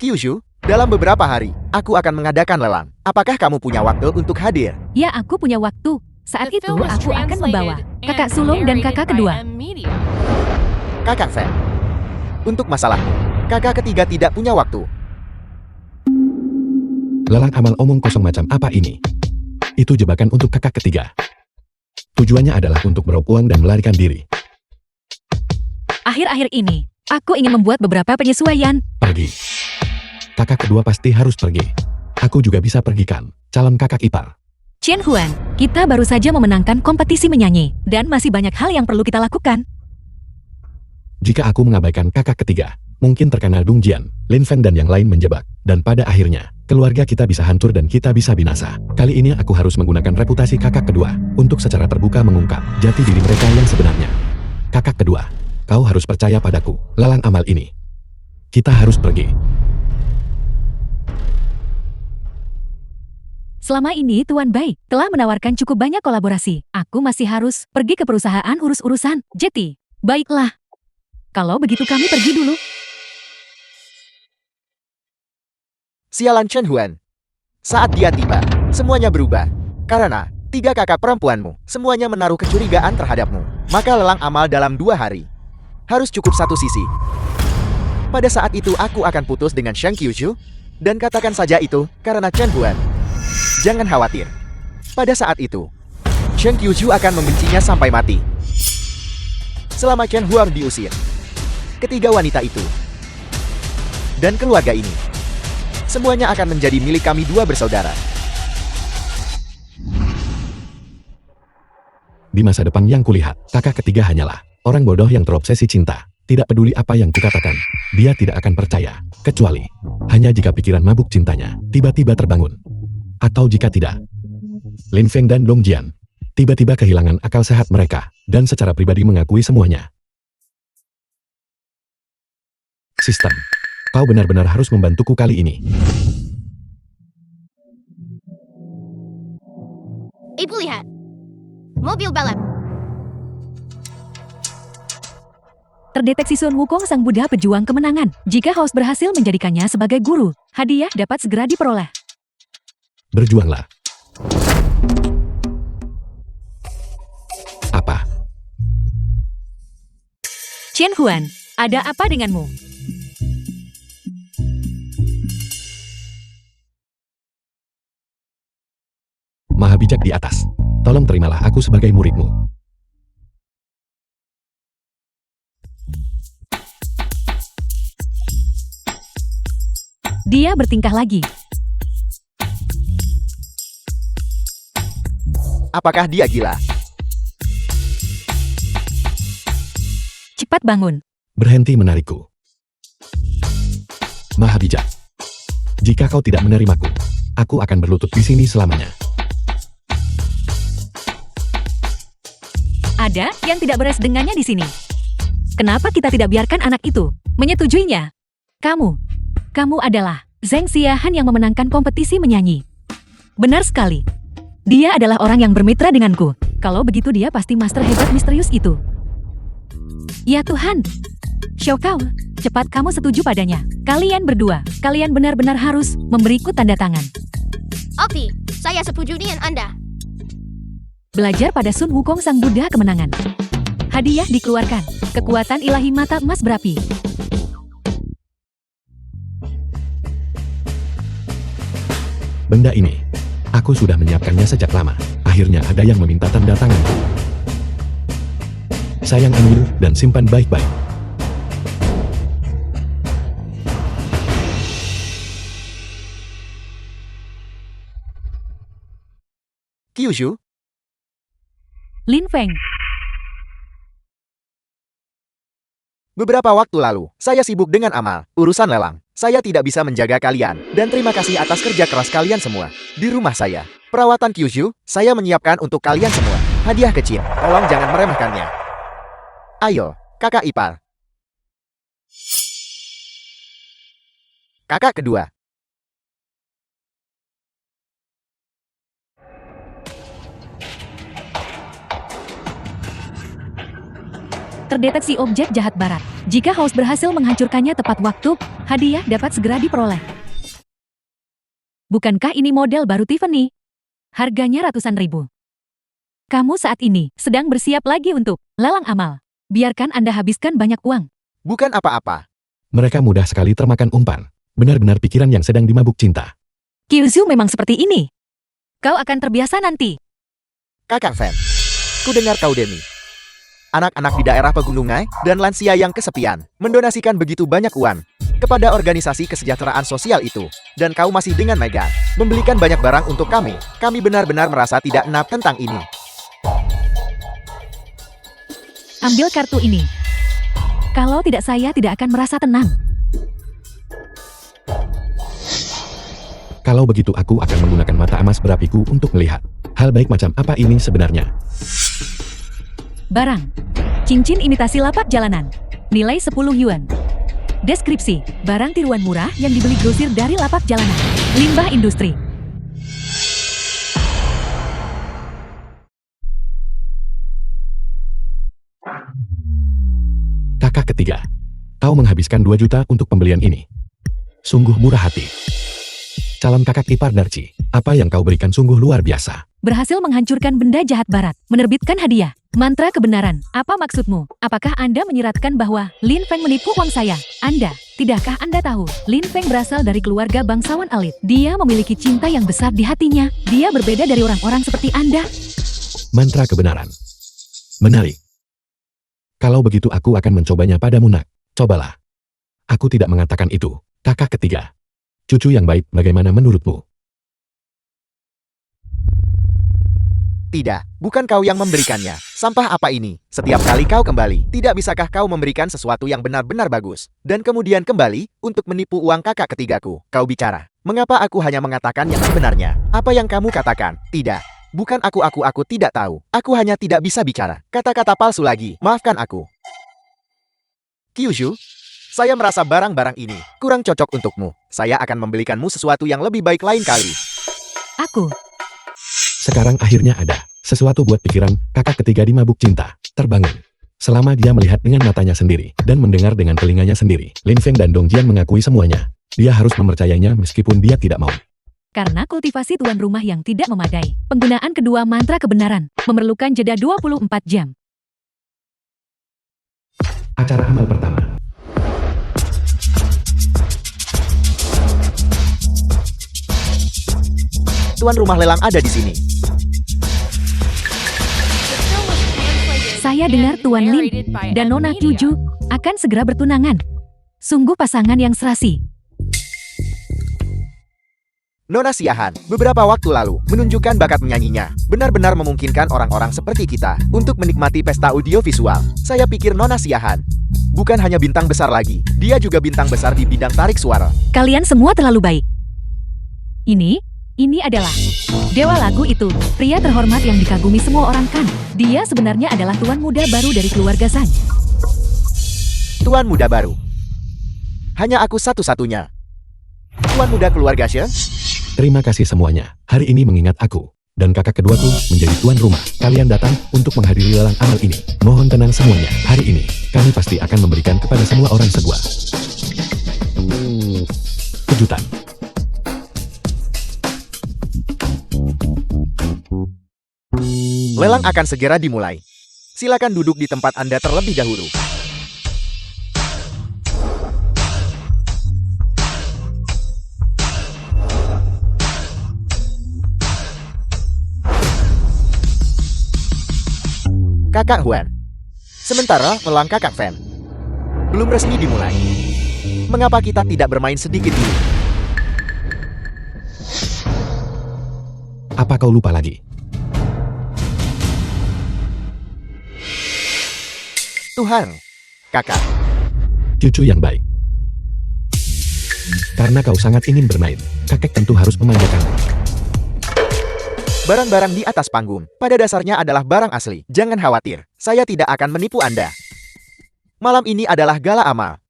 Kyushu, dalam beberapa hari, aku akan mengadakan lelang. Apakah kamu punya waktu untuk hadir? Ya, aku punya waktu. Saat itu, aku akan membawa kakak sulung dan kakak kedua. Kakak Fen. Untuk masalahmu, kakak ketiga tidak punya waktu. Lelang amal omong kosong macam apa ini? Itu jebakan untuk kakak ketiga. Tujuannya adalah untuk meraup uang dan melarikan diri. Akhir-akhir ini, aku ingin membuat beberapa penyesuaian. Pergi. Kakak kedua pasti harus pergi. Aku juga bisa pergikan, calon kakak ipar. Chen Huan, kita baru saja memenangkan kompetisi menyanyi, dan masih banyak hal yang perlu kita lakukan. Jika aku mengabaikan kakak ketiga, mungkin terkena Dong Jian, Lin Feng dan yang lain menjebak, dan pada akhirnya, keluarga kita bisa hancur dan kita bisa binasa. Kali ini aku harus menggunakan reputasi kakak kedua, untuk secara terbuka mengungkap jati diri mereka yang sebenarnya. Kakak kedua, kau harus percaya padaku, lelang amal ini. Kita harus pergi. Selama ini Tuan Bai telah menawarkan cukup banyak kolaborasi. Aku masih harus pergi ke perusahaan urus-urusan. Jeti, baiklah. Kalau begitu kami pergi dulu. Sialan Chen Huan. Saat dia tiba, semuanya berubah. Karena, 3 kakak perempuanmu, semuanya menaruh kecurigaan terhadapmu. Maka lelang amal dalam 2 hari. Harus cukup satu sisi. Pada saat itu aku akan putus dengan Shang Kyushu. Dan katakan saja itu, karena Chen Huan. Jangan khawatir. Pada saat itu, Chen Qiuzhu akan membencinya sampai mati. Selama Chen Huang diusir, ketiga wanita itu dan keluarga ini semuanya akan menjadi milik kami dua bersaudara. Di masa depan yang kulihat, kakak ketiga hanyalah orang bodoh yang terobsesi cinta. Tidak peduli apa yang kukatakan, dia tidak akan percaya, kecuali hanya jika pikiran mabuk cintanya tiba-tiba terbangun. Atau jika tidak, Lin Feng dan Dong Jian tiba-tiba kehilangan akal sehat mereka, dan secara pribadi mengakui semuanya. Sistem, kau benar-benar harus membantuku kali ini. Ibu lihat. Mobil balap. Terdeteksi Sun Wukong sang Buddha pejuang kemenangan. Jika House berhasil menjadikannya sebagai guru, hadiah dapat segera diperoleh. Berjuanglah. Apa? Chen Huan, ada apa denganmu? Maha bijak di atas. Tolong terimalah aku sebagai muridmu. Dia bertingkah lagi. Apakah dia gila? Cepat bangun. Berhenti menarikku. Maha bijak. Jika kau tidak menerimaku, aku akan berlutut di sini selamanya. Ada yang tidak beres dengannya di sini. Kenapa kita tidak biarkan anak itu menyetujuinya? Kamu adalah Zheng Xiahan yang memenangkan kompetisi menyanyi. Benar sekali. Dia adalah orang yang bermitra denganku. Kalau begitu dia pasti master hebat misterius itu. Ya Tuhan. Xiaokao, cepat kamu setuju padanya. Kalian berdua, kalian benar-benar harus memberiku tanda tangan. Oke, saya setuju dengan Anda. Belajar pada Sun Wukong sang Buddha kemenangan. Hadiah dikeluarkan. Kekuatan ilahi mata emas berapi. Benda ini, aku sudah menyiapkannya sejak lama. Akhirnya ada yang meminta tanda tanganku. Sayang ambil dan simpan baik-baik. Qiuzhu, Lin Feng, beberapa waktu lalu, saya sibuk dengan amal, urusan lelang. Saya tidak bisa menjaga kalian, dan terima kasih atas kerja keras kalian semua. Di rumah saya, perawatan Qiuzhu, saya menyiapkan untuk kalian semua. Hadiah kecil, tolong jangan meremehkannya. Ayo, kakak ipar. Kakak kedua. terdeteksi objek jahat barat. Jika House berhasil menghancurkannya tepat waktu, hadiah dapat segera diperoleh. Bukankah ini model baru Tiffany? Harganya ratusan ribu. Kamu saat ini sedang bersiap lagi untuk lelang amal. Biarkan Anda habiskan banyak uang. Bukan apa-apa. Mereka mudah sekali termakan umpan. Benar-benar pikiran yang sedang dimabuk cinta. Qiuzhu memang seperti ini. Kau akan terbiasa nanti. Kakak Fan, ku dengar kau Demi. Anak-anak di daerah pegunungan dan lansia yang kesepian mendonasikan begitu banyak uang kepada organisasi kesejahteraan sosial itu. Dan kau masih dengan Mega membelikan banyak barang untuk kami. Kami benar-benar merasa tidak enak tentang ini. Ambil kartu ini. Kalau tidak, saya tidak akan merasa tenang. Kalau begitu aku akan menggunakan mata emas berapiku untuk melihat hal baik macam apa ini sebenarnya. Barang. Cincin imitasi lapak jalanan. Nilai 10 yuan. Deskripsi. Barang tiruan murah yang dibeli grosir dari lapak jalanan. Limbah industri. Kakak ketiga. Kau menghabiskan 2 juta untuk pembelian ini. Sungguh murah hati. Calon kakak ipar Darci, apa yang kau berikan sungguh luar biasa. Berhasil menghancurkan benda jahat barat. Menerbitkan hadiah. Mantra kebenaran. Apa maksudmu? Apakah Anda menyiratkan bahwa Lin Feng menipu uang saya? Tidakkah Anda tahu? Lin Feng berasal dari keluarga bangsawan elit. Dia memiliki cinta yang besar di hatinya. Dia berbeda dari orang-orang seperti Anda. Mantra kebenaran. Menarik. Kalau begitu aku akan mencobanya padamu nak. Cobalah. Aku tidak mengatakan itu. Kakak ketiga. Cucu yang baik, bagaimana menurutmu? Tidak, bukan kau yang memberikannya. Sampah apa ini? Setiap kali kau kembali, tidak bisakah kau memberikan sesuatu yang benar-benar bagus? Dan kemudian kembali, untuk menipu uang kakak ketigaku. Kau bicara, mengapa aku hanya mengatakan yang sebenarnya? Apa yang kamu katakan? Tidak. Bukan aku tidak tahu. Aku hanya tidak bisa bicara. Kata-kata palsu lagi, maafkan aku. Kyushu, saya merasa barang-barang ini kurang cocok untukmu. Saya akan membelikanmu sesuatu yang lebih baik lain kali. Aku. Sekarang akhirnya ada sesuatu buat pikiran kakak ketiga di mabuk cinta. Terbangun. Selama dia melihat dengan matanya sendiri dan mendengar dengan telinganya sendiri, Lin Feng dan Dong Jian mengakui semuanya. Dia harus mempercayainya meskipun dia tidak mau. Karena kultivasi tuan rumah yang tidak memadai, penggunaan kedua mantra kebenaran memerlukan jeda 24 jam. Acara amal pertama. Tuan rumah lelang ada di sini. Saya dengar Tuan Lin dan Nona Kyuju akan segera bertunangan. Sungguh pasangan yang serasi. Nona Siahan, beberapa waktu lalu, menunjukkan bakat menyanyinya. Benar-benar memungkinkan orang-orang seperti kita untuk menikmati pesta audiovisual. Saya pikir Nona Siahan bukan hanya bintang besar lagi, dia juga bintang besar di bidang tarik suara. Kalian semua terlalu baik. Ini adalah dewa lagu itu, pria terhormat yang dikagumi semua orang kan. Dia sebenarnya adalah tuan muda baru dari keluarga Zhang. Tuan muda baru. Hanya aku satu-satunya. Tuan muda keluarga She? Terima kasih semuanya. Hari ini mengingat aku dan kakak keduaku menjadi tuan rumah. Kalian datang untuk menghadiri lelang amal ini. Mohon tenang semuanya. Hari ini kami pasti akan memberikan kepada semua orang sebuah kejutan. Lelang akan segera dimulai. Silakan duduk di tempat Anda terlebih dahulu. Kakak Huan. Sementara lelang kakak Fan belum resmi dimulai. Mengapa kita tidak bermain sedikit dulu? Apa kau lupa lagi? Tuhan, kakak. Cucu yang baik. Karena kau sangat ingin bermain, kakek tentu harus memanjakanmu. Barang-barang di atas panggung, pada dasarnya adalah barang asli. Jangan khawatir, saya tidak akan menipu Anda. Malam ini adalah gala amal.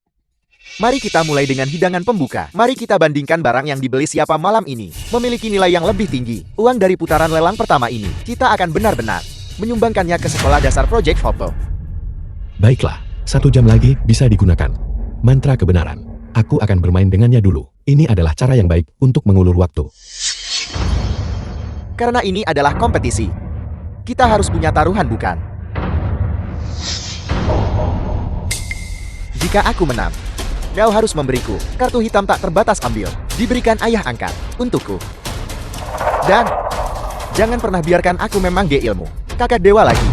Mari kita mulai dengan hidangan pembuka. Mari kita bandingkan barang yang dibeli siapa malam ini. Memiliki nilai yang lebih tinggi. Uang dari putaran lelang pertama ini, kita akan benar-benar menyumbangkannya ke sekolah dasar Project Hope. Baiklah, 1 jam lagi bisa digunakan. Mantra kebenaran. Aku akan bermain dengannya dulu. Ini adalah cara yang baik untuk mengulur waktu. Karena ini adalah kompetisi. Kita harus punya taruhan, bukan? Jika aku menang, kau harus memberiku kartu hitam tak terbatas ambil. Diberikan ayah angkat untukku. Dan jangan pernah biarkan aku memang ge ilmu. Kakak dewa lagi.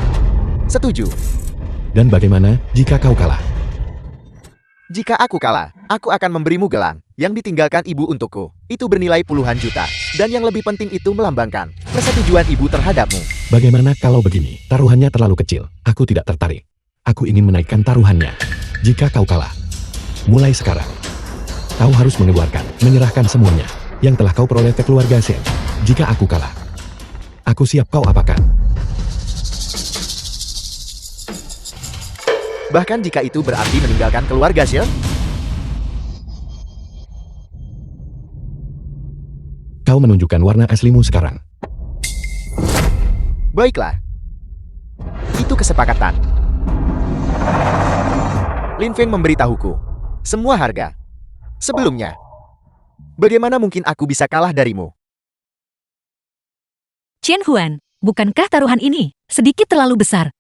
Setuju. Dan bagaimana jika kau kalah? Jika aku kalah, aku akan memberimu gelang yang ditinggalkan ibu untukku. Itu bernilai puluhan juta. Dan yang lebih penting itu melambangkan persetujuan ibu terhadapmu. Bagaimana kalau begini? Taruhannya terlalu kecil. Aku tidak tertarik. Aku ingin menaikkan taruhannya. Jika kau kalah, mulai sekarang, kau harus menyerahkan semuanya yang telah kau peroleh ke keluarga Shen. Jika aku kalah, aku siap kau apakan. Bahkan jika itu berarti meninggalkan keluarga Shen? Kau menunjukkan warna aslimu sekarang. Baiklah. Itu kesepakatan. Lin Feng memberitahuku semua harga. Sebelumnya, bagaimana mungkin aku bisa kalah darimu? Chen Huan, bukankah taruhan ini sedikit terlalu besar?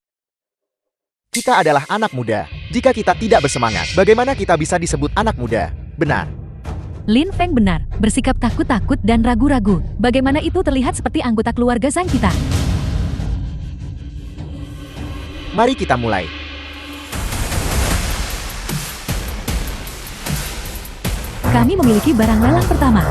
Kita adalah anak muda. Jika kita tidak bersemangat, bagaimana kita bisa disebut anak muda? Benar. Lin Feng benar, bersikap takut-takut dan ragu-ragu. Bagaimana itu terlihat seperti anggota keluarga Zhang kita? Mari kita mulai. Kami memiliki barang lelang pertama.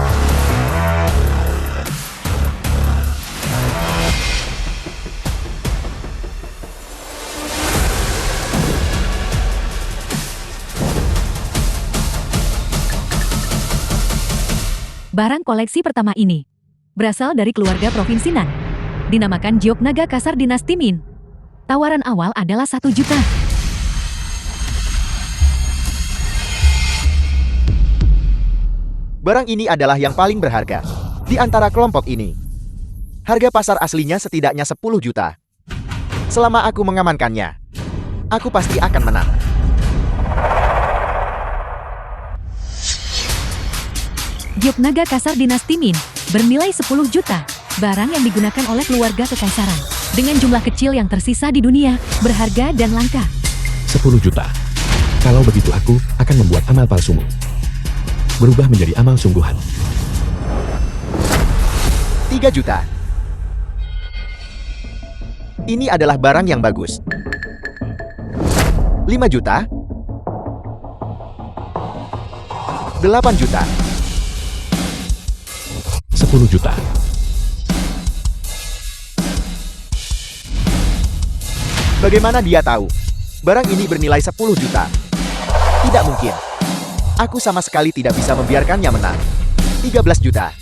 Barang koleksi pertama ini berasal dari keluarga Provinsi Nan. Dinamakan Jiok Naga Kasar Dinasti Min. Tawaran awal adalah 1 juta. Barang ini adalah yang paling berharga di antara kelompok ini. Harga pasar aslinya setidaknya 10 juta. Selama aku mengamankannya, aku pasti akan menang. Jiok Naga Kasar Dinasti Min bernilai 10 juta. Barang yang digunakan oleh keluarga kekaisaran. Dengan jumlah kecil yang tersisa di dunia, berharga dan langka. 10 juta. Kalau begitu aku akan membuat amal palsumu berubah menjadi amal sungguhan. 3 juta. Ini adalah barang yang bagus. 5 juta. 8 juta. 10 juta. Bagaimana dia tahu? Barang ini bernilai 10 juta. Tidak mungkin. Aku sama sekali tidak bisa membiarkannya menang. 13 juta.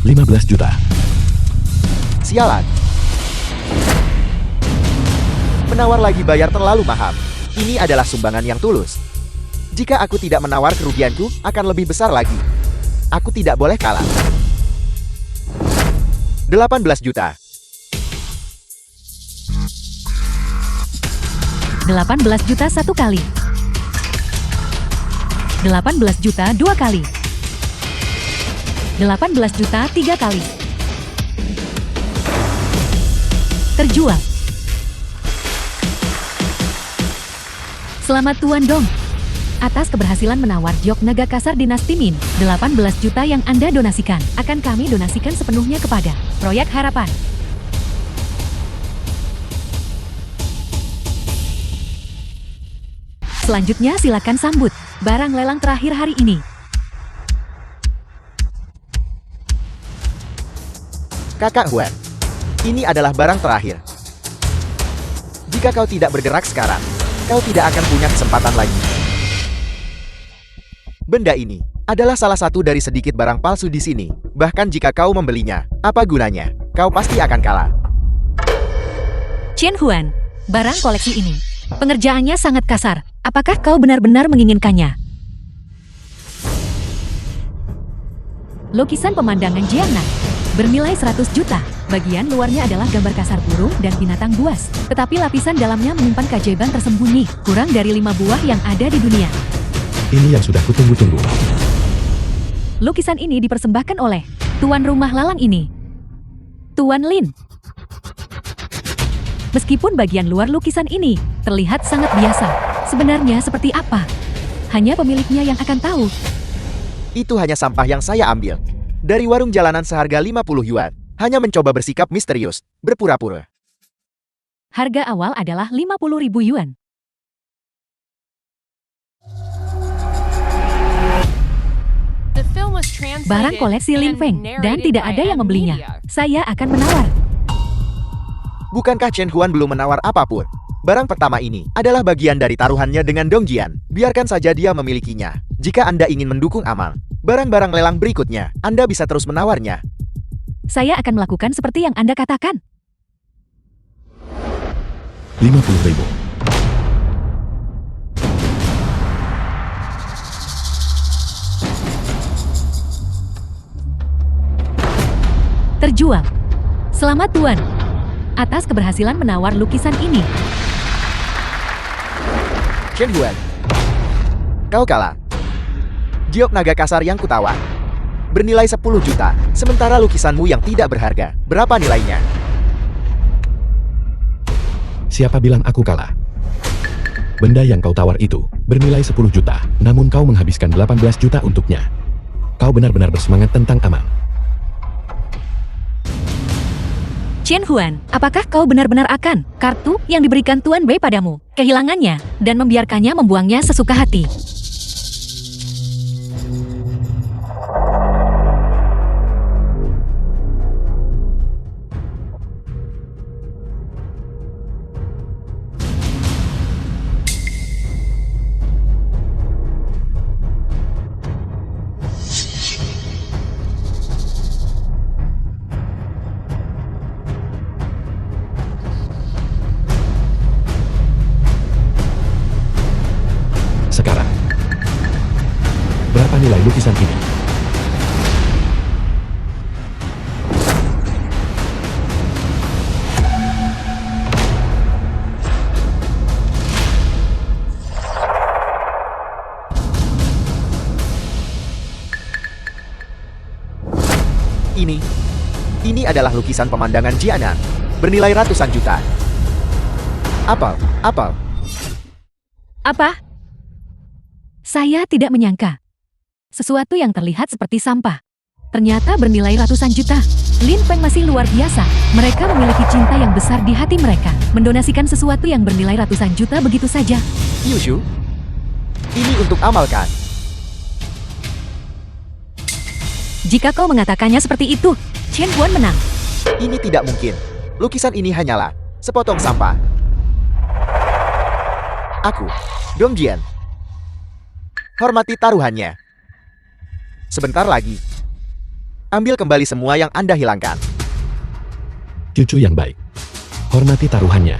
15 juta. Sialan. Menawar lagi bayar terlalu mahal. Ini adalah sumbangan yang tulus. Jika aku tidak menawar, kerugianku akan lebih besar lagi. Aku tidak boleh kalah. 18 juta. 18 juta 1 kali. 18 juta 2 kali. 18 juta 3 kali. Terjual. Selamat Tuan Dong. Atas keberhasilan menawar Jiok Naga Kasar Dinasti Min, 18 juta yang Anda donasikan akan kami donasikan sepenuhnya kepada Proyek Harapan. Selanjutnya silakan sambut barang lelang terakhir hari ini. Kakak Huan, ini adalah barang terakhir. Jika kau tidak bergerak sekarang, kau tidak akan punya kesempatan lagi. Benda ini adalah salah satu dari sedikit barang palsu di sini. Bahkan jika kau membelinya, apa gunanya? Kau pasti akan kalah. Chen Huan, barang koleksi ini pengerjaannya sangat kasar. Apakah kau benar-benar menginginkannya? Lukisan pemandangan Jiangnan bernilai 100 juta. Bagian luarnya adalah gambar kasar burung dan binatang buas. Tetapi lapisan dalamnya menyimpan keajaiban tersembunyi. Kurang dari 5 buah yang ada di dunia. Ini yang sudah kutunggu-tunggu. Lukisan ini dipersembahkan oleh tuan rumah lalang ini, Tuan Lin. Meskipun bagian luar lukisan ini terlihat sangat biasa, sebenarnya seperti apa? Hanya pemiliknya yang akan tahu. Itu hanya sampah yang saya ambil dari warung jalanan seharga 50 yuan. Hanya mencoba bersikap misterius, berpura-pura. Harga awal adalah 50.000 yuan. Barang koleksi Lin Feng dan tidak ada yang membelinya. Saya akan menawar. Bukankah Chen Huan belum menawar apapun? Barang pertama ini adalah bagian dari taruhannya dengan Dong Jian. Biarkan saja dia memilikinya. Jika Anda ingin mendukung amal, barang-barang lelang berikutnya, Anda bisa terus menawarnya. Saya akan melakukan seperti yang Anda katakan. 50.000. Terjual. Selamat Tuan, atas keberhasilan menawar lukisan ini. Chen Huan, kau kalah. Jiok naga kasar yang kutawar bernilai 10 juta, sementara lukisanmu yang tidak berharga, berapa nilainya? Siapa bilang aku kalah? Benda yang kau tawar itu bernilai 10 juta, namun kau menghabiskan 18 juta untuknya. Kau benar-benar bersemangat tentang amal. Chen Huan, apakah kau benar-benar akan kartu yang diberikan Tuan Wei padamu, kehilangannya, dan membiarkannya membuangnya sesuka hati? Sekarang, berapa nilai lukisan ini? Ini adalah lukisan pemandangan Jianan, bernilai ratusan juta. Apel. Apa? Saya tidak menyangka. Sesuatu yang terlihat seperti sampah. Ternyata bernilai ratusan juta. Lin Feng masih luar biasa. Mereka memiliki cinta yang besar di hati mereka. Mendonasikan sesuatu yang bernilai ratusan juta begitu saja. Yushu, ini untuk amalkan. Jika kau mengatakannya seperti itu, Chen Huan menang. Ini tidak mungkin. Lukisan ini hanyalah sepotong sampah. Aku, Dong Jian. Hormati taruhannya. Sebentar lagi. Ambil kembali semua yang Anda hilangkan. Cucu yang baik. Hormati taruhannya.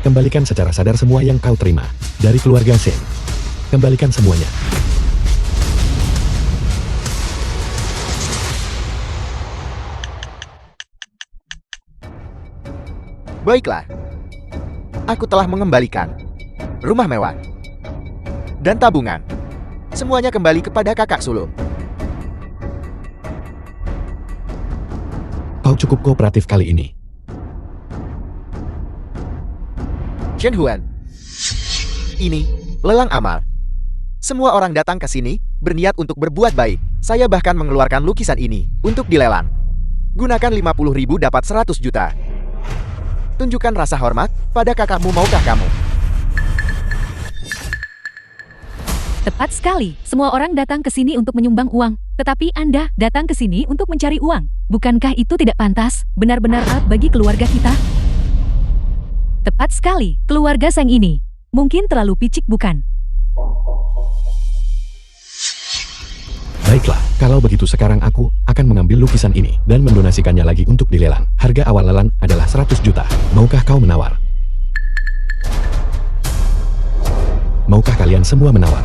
Kembalikan secara sadar semua yang kau terima dari keluarga Shen. Kembalikan semuanya. Baiklah. Aku telah mengembalikan rumah mewah dan tabungan. Semuanya kembali kepada kakak sulung. Kau cukup kooperatif kali ini. Chen Huan. Ini lelang amal. Semua orang datang ke sini berniat untuk berbuat baik. Saya bahkan mengeluarkan lukisan ini untuk dilelang. Gunakan 50.000 dapat 100 juta. Tunjukkan rasa hormat pada kakakmu, maukah kamu? Tepat sekali. Semua orang datang ke sini untuk menyumbang uang. Tetapi Anda datang ke sini untuk mencari uang. Bukankah itu tidak pantas? Benar-benar aib bagi keluarga kita. Tepat sekali. Keluarga Seng ini mungkin terlalu picik, bukan? Baiklah, kalau begitu sekarang aku akan mengambil lukisan ini dan mendonasikannya lagi untuk dilelang. Harga awal lelang adalah 100 juta. Maukah kau menawar? Maukah kalian semua menawar?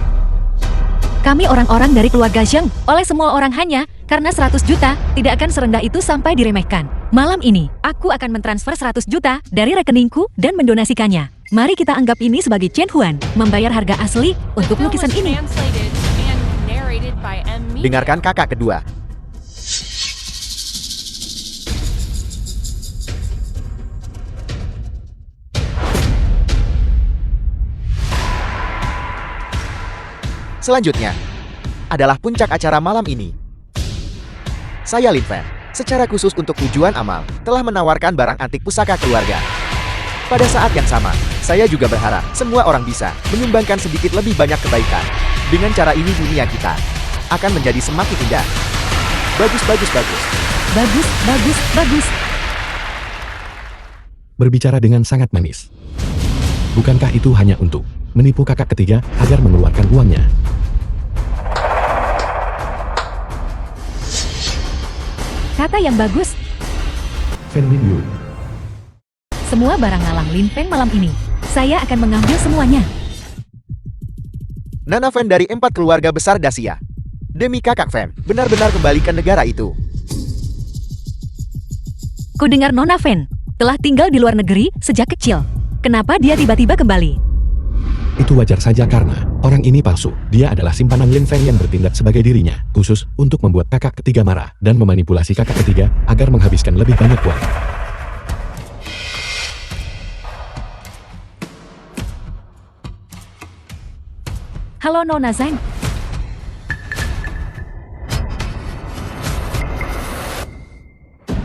Kami orang-orang dari keluarga Zheng, oleh semua orang hanya karena 100 juta, tidak akan serendah itu sampai diremehkan. Malam ini, aku akan mentransfer 100 juta dari rekeningku dan mendonasikannya. Mari kita anggap ini sebagai Chen Huan, membayar harga asli untuk lukisan ini. Dengarkan kakak kedua. Selanjutnya adalah puncak acara malam ini. Saya Lin Feng, secara khusus untuk tujuan amal, telah menawarkan barang antik pusaka keluarga. Pada saat yang sama, saya juga berharap semua orang bisa menyumbangkan sedikit lebih banyak kebaikan. Dengan cara ini dunia kita akan menjadi semakin indah. Bagus. Bagus. Berbicara dengan sangat manis. Bukankah itu hanya untuk menipu kakak ketiga agar mengeluarkan uangnya? Kata yang bagus. Fen Min Yu. Semua barang ngalang Lin Feng malam ini. Saya akan mengambil semuanya. Nana Fen dari 4 keluarga besar Dacia. Demi kakak Fen, benar-benar kembali ke negara itu. Ku dengar Nona Fen telah tinggal di luar negeri sejak kecil. Kenapa dia tiba-tiba kembali? Itu wajar saja karena orang ini palsu. Dia adalah simpanan Lin Feng yang bertindak sebagai dirinya, khusus untuk membuat kakak ketiga marah dan memanipulasi kakak ketiga agar menghabiskan lebih banyak uang. Halo Nona Zhang.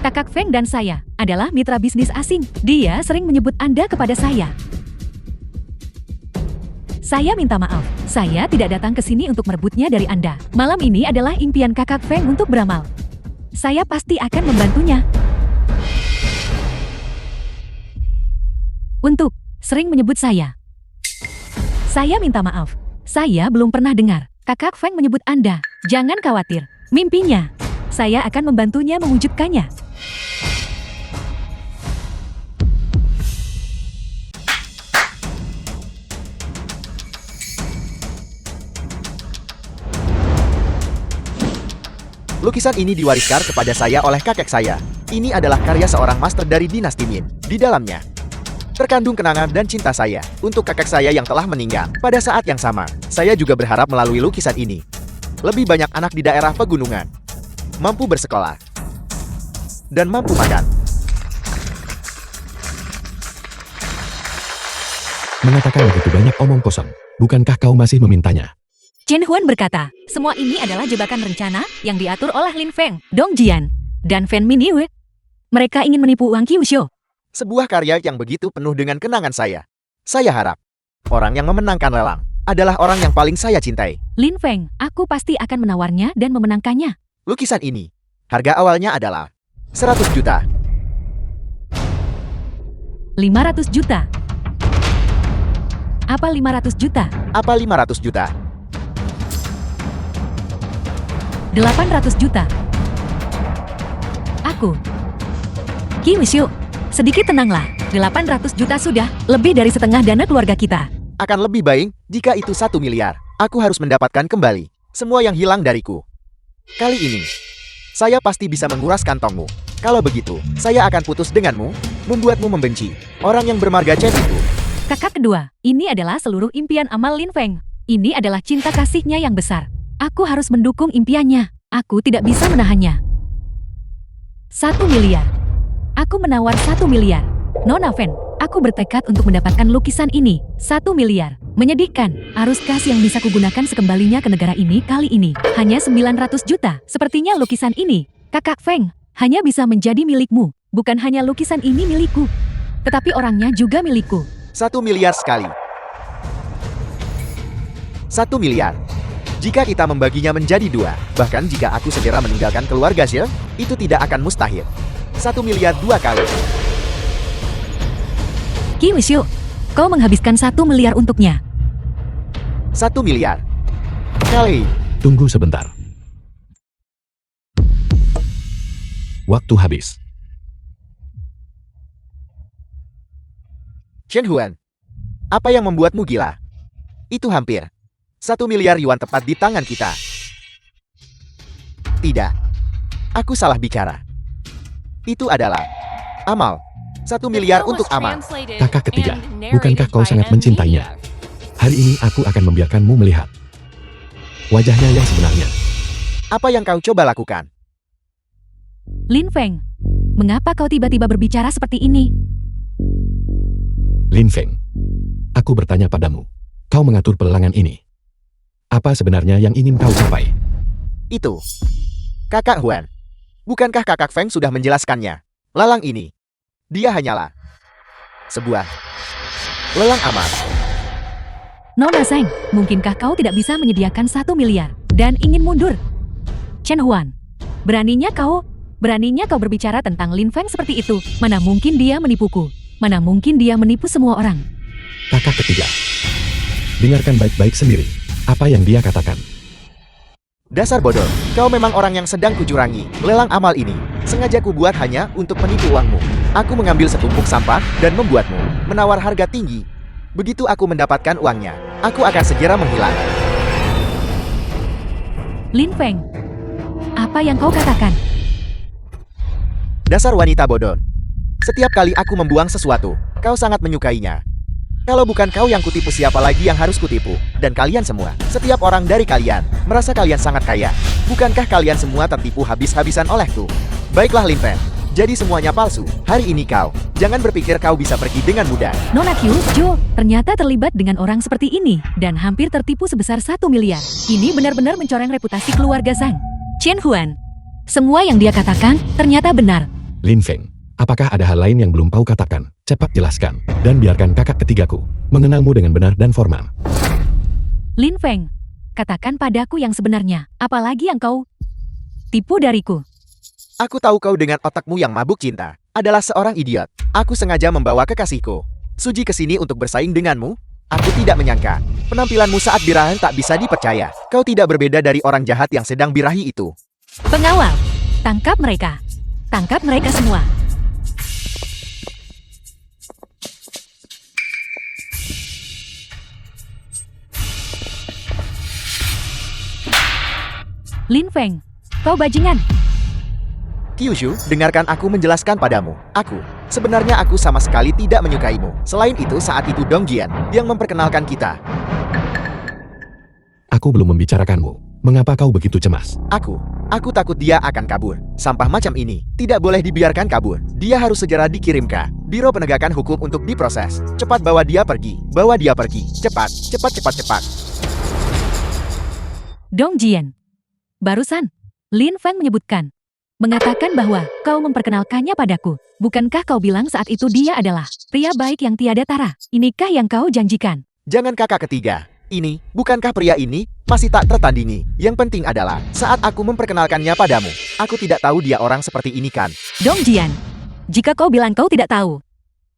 Kakak Feng dan saya adalah mitra bisnis asing. Dia sering menyebut Anda kepada saya. Saya minta maaf. Saya tidak datang ke sini untuk merebutnya dari Anda. Malam ini adalah impian Kakak Feng untuk beramal. Saya pasti akan membantunya. Untuk sering menyebut saya. Saya minta maaf. Saya belum pernah dengar Kakak Feng menyebut Anda. Jangan khawatir. Mimpinya. Saya akan membantunya mewujudkannya. Lukisan ini diwariskan kepada saya oleh kakek saya. Ini adalah karya seorang master dari dinasti Min. Di dalamnya terkandung kenangan dan cinta saya untuk kakek saya yang telah meninggal. Pada saat yang sama, saya juga berharap melalui lukisan ini, lebih banyak anak di daerah pegunungan mampu bersekolah dan mampu makan. Mengatakan begitu banyak omong kosong. Bukankah kau masih memintanya? Chen Huan berkata, semua ini adalah jebakan rencana yang diatur oleh Lin Feng, Dong Jian, dan Fan Minwei. Mereka ingin menipu Wang Qiuxiu. Sebuah karya yang begitu penuh dengan kenangan saya. Saya harap orang yang memenangkan lelang adalah orang yang paling saya cintai. Lin Feng, aku pasti akan menawarnya dan memenangkannya. Lukisan ini, harga awalnya adalah 100 juta. 500 juta. Apa 500 juta? Apa 500 juta? 800 juta. Aku. Qiuxiu, sedikit tenanglah. 800 juta sudah lebih dari setengah dana keluarga kita. Akan lebih baik jika itu 1 miliar. Aku harus mendapatkan kembali semua yang hilang dariku. Kali ini, saya pasti bisa menguras kantongmu. Kalau begitu, saya akan putus denganmu, membuatmu membenci orang yang bermarga Chen itu. Kakak kedua, ini adalah seluruh impian amal Lin Feng. Ini adalah cinta kasihnya yang besar. Aku harus mendukung impiannya. Aku tidak bisa menahannya. 1 miliar. Aku menawar 1 miliar. Nona Fen, aku bertekad untuk mendapatkan lukisan ini. 1 miliar. Menyedihkan. Arus kas yang bisa kugunakan sekembalinya ke negara ini kali ini hanya 900 juta. Sepertinya lukisan ini, Kakak Feng, hanya bisa menjadi milikmu. Bukan hanya lukisan ini milikku, tetapi orangnya juga milikku. 1 miliar sekali. 1 miliar. Jika kita membaginya menjadi 2, bahkan jika aku segera meninggalkan keluarga Xie, itu tidak akan mustahil. 1 miliar 2 kali. Qiuxiu, kau menghabiskan 1 miliar untuknya. 1 miliar. Kali. Tunggu sebentar. Waktu habis. Chen Huan, apa yang membuatmu gila? Itu hampir 1 miliar yuan tepat di tangan kita. Tidak. Aku salah bicara. Itu adalah amal. 1 miliar untuk amal. Kakak ketiga, bukankah kau sangat mencintainya? Hari ini aku akan membiarkanmu melihat wajahnya yang sebenarnya. Apa yang kau coba lakukan? Lin Feng, mengapa kau tiba-tiba berbicara seperti ini? Lin Feng, aku bertanya padamu. Kau mengatur pelelangan ini. Apa sebenarnya yang ingin kau capai? Itu. Kakak Huan. Bukankah Kakak Feng sudah menjelaskannya? Lelang ini, dia hanyalah sebuah lelang amal. Nona Zheng, mungkinkah kau tidak bisa menyediakan 1 miliar dan ingin mundur? Chen Huan, beraninya kau berbicara tentang Lin Feng seperti itu. Mana mungkin dia menipuku? Mana mungkin dia menipu semua orang? Kakak ketiga, dengarkan baik-baik sendiri apa yang dia katakan. Dasar bodoh, kau memang orang yang sedang kucurangi. Lelang amal ini sengaja kubuat hanya untuk menipu uangmu. Aku mengambil setumpuk sampah dan membuatmu menawar harga tinggi. Begitu aku mendapatkan uangnya, aku akan segera menghilang. Lin Feng, apa yang kau katakan? Dasar wanita bodoh. Setiap kali aku membuang sesuatu, kau sangat menyukainya. Kalau bukan kau yang kutipu, siapa lagi yang harus kutipu? Dan kalian semua, setiap orang dari kalian, merasa kalian sangat kaya. Bukankah kalian semua tertipu habis-habisan olehku? Baiklah Lin Feng, jadi semuanya palsu. Hari ini kau, jangan berpikir kau bisa pergi dengan mudah. Nona Qiuxiu ternyata terlibat dengan orang seperti ini dan hampir tertipu sebesar 1 miliar. Ini benar-benar mencoreng reputasi keluarga Zhang. Chen Huan, semua yang dia katakan ternyata benar. Lin Feng, apakah ada hal lain yang belum kau katakan? Cepat jelaskan, dan biarkan kakak ketigaku mengenalmu dengan benar dan formal. Lin Feng, katakan padaku yang sebenarnya, apalagi yang kau tipu dariku. Aku tahu kau dengan otakmu yang mabuk cinta adalah seorang idiot. Aku sengaja membawa kekasihku, Suji, ke sini untuk bersaing denganmu. Aku tidak menyangka penampilanmu saat birahi tak bisa dipercaya. Kau tidak berbeda dari orang jahat yang sedang birahi itu. Pengawal, tangkap mereka. Tangkap mereka semua. Lin Feng, kau bajingan. Kyushu, dengarkan aku menjelaskan padamu. Sebenarnya aku sama sekali tidak menyukaimu. Selain itu, saat itu Dong Jian yang memperkenalkan kita. Aku belum membicarakanmu. Mengapa kau begitu cemas? Aku takut dia akan kabur. Sampah macam ini tidak boleh dibiarkan kabur. Dia harus segera dikirim ke Biro Penegakan Hukum untuk diproses. Cepat bawa dia pergi. Bawa dia pergi. Cepat, cepat, cepat, cepat. Dong Jian. Barusan, Lin Feng mengatakan bahwa kau memperkenalkannya padaku. Bukankah kau bilang saat itu dia adalah pria baik yang tiada tara? Inikah yang kau janjikan? Jangan kakak ketiga. Bukankah pria ini masih tak tertandingi? Yang penting adalah saat aku memperkenalkannya padamu. Aku tidak tahu dia orang seperti ini kan? Dong Jian, jika kau bilang kau tidak tahu,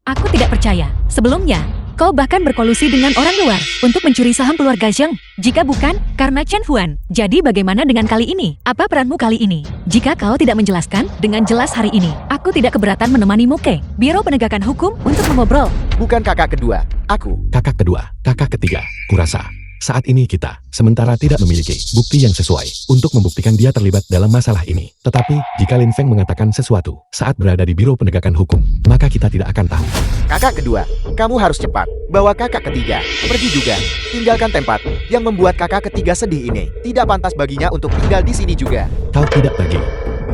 aku tidak percaya. Sebelumnya, kau bahkan berkolusi dengan orang luar untuk mencuri saham keluarga Zheng. Jika bukan, karena Chen Huan. Jadi bagaimana dengan kali ini? Apa peranmu kali ini? Jika kau tidak menjelaskan dengan jelas hari ini, aku tidak keberatan menemanimu ke Biro Penegakan Hukum untuk mengobrol. Bukan kakak kedua, aku. Kakak kedua, kakak ketiga, kurasa. Saat ini kita sementara tidak memiliki bukti yang sesuai untuk membuktikan dia terlibat dalam masalah ini. Tetapi, jika Lin Feng mengatakan sesuatu saat berada di Biro Penegakan Hukum, maka kita tidak akan tahu. Kakak kedua, kamu harus cepat. Bawa kakak ketiga. Pergi juga. Tinggalkan tempat yang membuat kakak ketiga sedih ini. Tidak pantas baginya untuk tinggal di sini juga. Kau tidak pergi.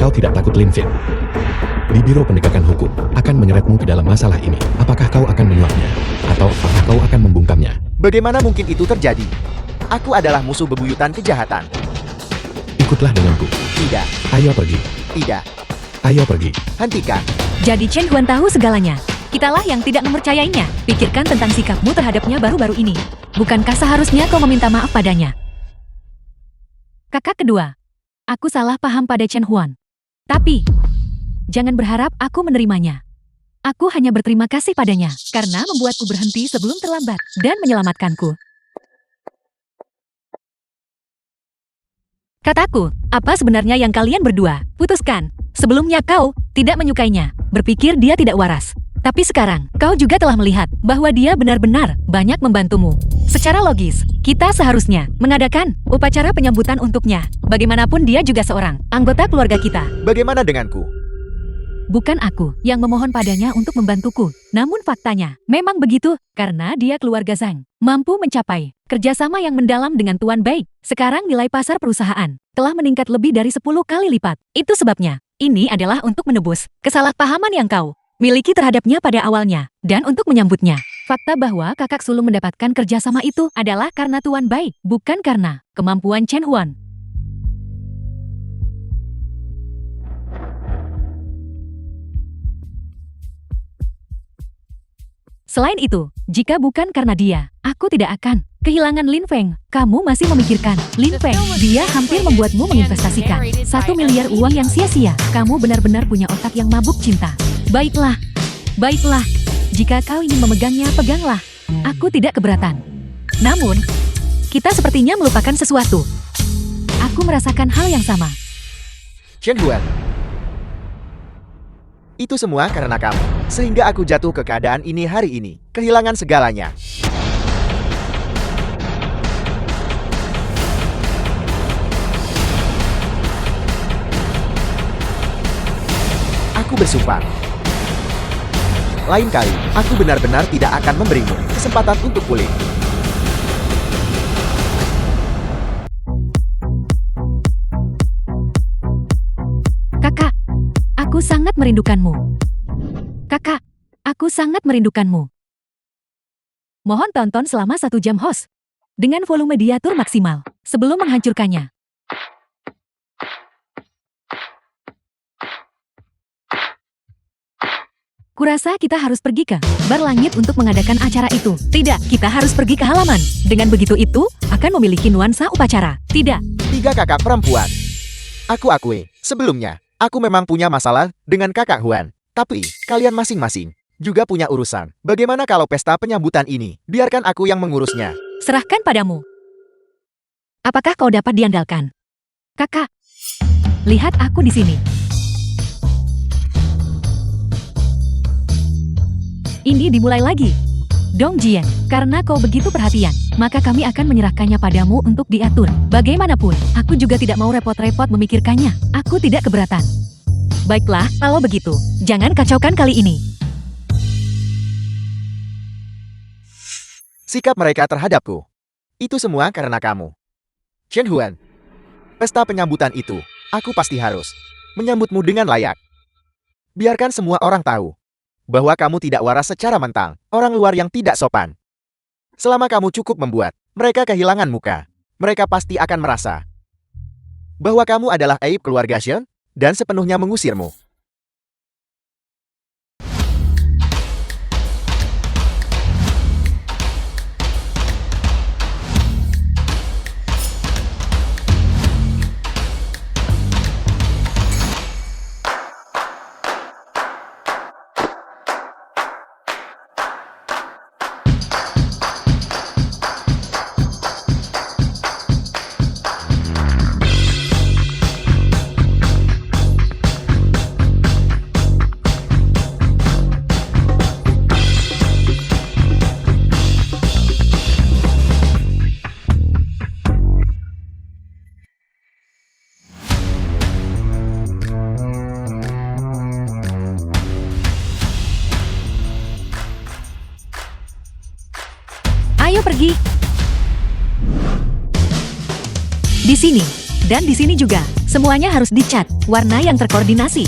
Kau tidak takut Lin Feng. Di Biro Penegakan Hukum akan menyeretmu ke dalam masalah ini. Apakah kau akan menyuapnya? Atau apakah kau akan membungkamnya? Bagaimana mungkin itu terjadi? Aku adalah musuh bebuyutan kejahatan. Ikutlah denganku. Tidak, Ayo pergi. tidak. Ayo pergi. Hentikan. Jadi Chen Huan tahu segalanya. Kitalah yang tidak mempercayainya. Pikirkan tentang sikapmu terhadapnya baru-baru ini. Bukankah seharusnya kau meminta maaf padanya? Kakak kedua, aku salah paham pada Chen Huan. Tapi, jangan berharap aku menerimanya. Aku hanya berterima kasih padanya karena membuatku berhenti sebelum terlambat dan menyelamatkanku. Kataku, apa sebenarnya yang kalian berdua putuskan? Sebelumnya kau tidak menyukainya, berpikir dia tidak waras. Tapi sekarang, kau juga telah melihat bahwa dia benar-benar banyak membantumu. Secara logis, kita seharusnya mengadakan upacara penyambutan untuknya. Bagaimanapun dia juga seorang anggota keluarga kita. Bagaimana denganku? Bukan aku yang memohon padanya untuk membantuku. Namun faktanya, memang begitu. Karena dia keluarga Zhang, mampu mencapai kerjasama yang mendalam dengan Tuan Baik. Sekarang nilai pasar perusahaan telah meningkat lebih dari 10 kali lipat. Itu sebabnya, ini adalah untuk menebus kesalahpahaman yang kau miliki terhadapnya pada awalnya. Dan untuk menyambutnya. Fakta bahwa kakak sulung mendapatkan kerjasama itu adalah karena Tuan Baik, bukan karena kemampuan Chen Huan. Selain itu, jika bukan karena dia, aku tidak akan kehilangan Lin Feng. Kamu masih memikirkan Lin Feng. Dia hampir membuatmu menginvestasikan 1 miliar uang yang sia-sia. Kamu benar-benar punya otak yang mabuk cinta. Baiklah, baiklah. Jika kau ingin memegangnya, peganglah. Aku tidak keberatan. Namun, kita sepertinya melupakan sesuatu. Aku merasakan hal yang sama. Chen Huan. Itu semua karena kamu. Sehingga aku jatuh ke keadaan ini hari ini. Kehilangan segalanya. Aku bersumpah. Lain kali, aku benar-benar tidak akan memberimu kesempatan untuk pulih. Kakak, aku sangat merindukanmu. Kakak, aku sangat merindukanmu. Mohon tonton selama 1 jam host. Dengan volume diatur maksimal. Sebelum menghancurkannya. Kurasa kita harus pergi ke Bar Langit untuk mengadakan acara itu. Tidak, kita harus pergi ke halaman. Dengan begitu itu akan memiliki nuansa upacara. Tidak, 3 kakak perempuan. Aku akui, sebelumnya, aku memang punya masalah dengan kakak Huan. Tapi, kalian masing-masing juga punya urusan. Bagaimana kalau pesta penyambutan ini? Biarkan aku yang mengurusnya. serahkan padamu. Apakah kau dapat diandalkan? Kakak, lihat aku di sini. Ini dimulai lagi. Dong Jian, karena kau begitu perhatian, maka kami akan menyerahkannya padamu untuk diatur. Bagaimanapun, aku juga tidak mau repot-repot memikirkannya. Aku tidak keberatan. Baiklah, kalau begitu, jangan kacaukan kali ini. Sikap mereka terhadapku. Itu semua karena kamu. Chen Huan. Pesta penyambutan itu, aku pasti harus menyambutmu dengan layak. Biarkan semua orang tahu bahwa kamu tidak waras secara mentang, orang luar yang tidak sopan. Selama kamu cukup membuat mereka kehilangan muka, mereka pasti akan merasa bahwa kamu adalah aib keluarga Shen dan sepenuhnya mengusirmu. Ayo pergi. Di sini, dan di sini juga, semuanya harus dicat, warna yang terkoordinasi.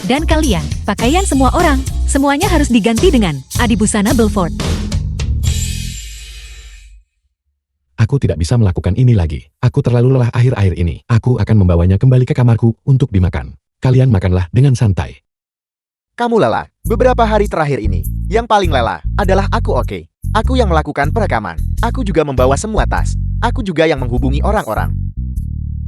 Dan kalian, pakaian semua orang, semuanya harus diganti dengan adibusana Belfort. Aku tidak bisa melakukan ini lagi. Aku terlalu lelah akhir-akhir ini. Aku akan membawanya kembali ke kamarku untuk dimakan. Kalian makanlah dengan santai. Kamu lelah. Beberapa hari terakhir ini, yang paling lelah adalah aku. Oke. Aku yang melakukan perekaman. Aku juga membawa semua tas. Aku juga yang menghubungi orang-orang.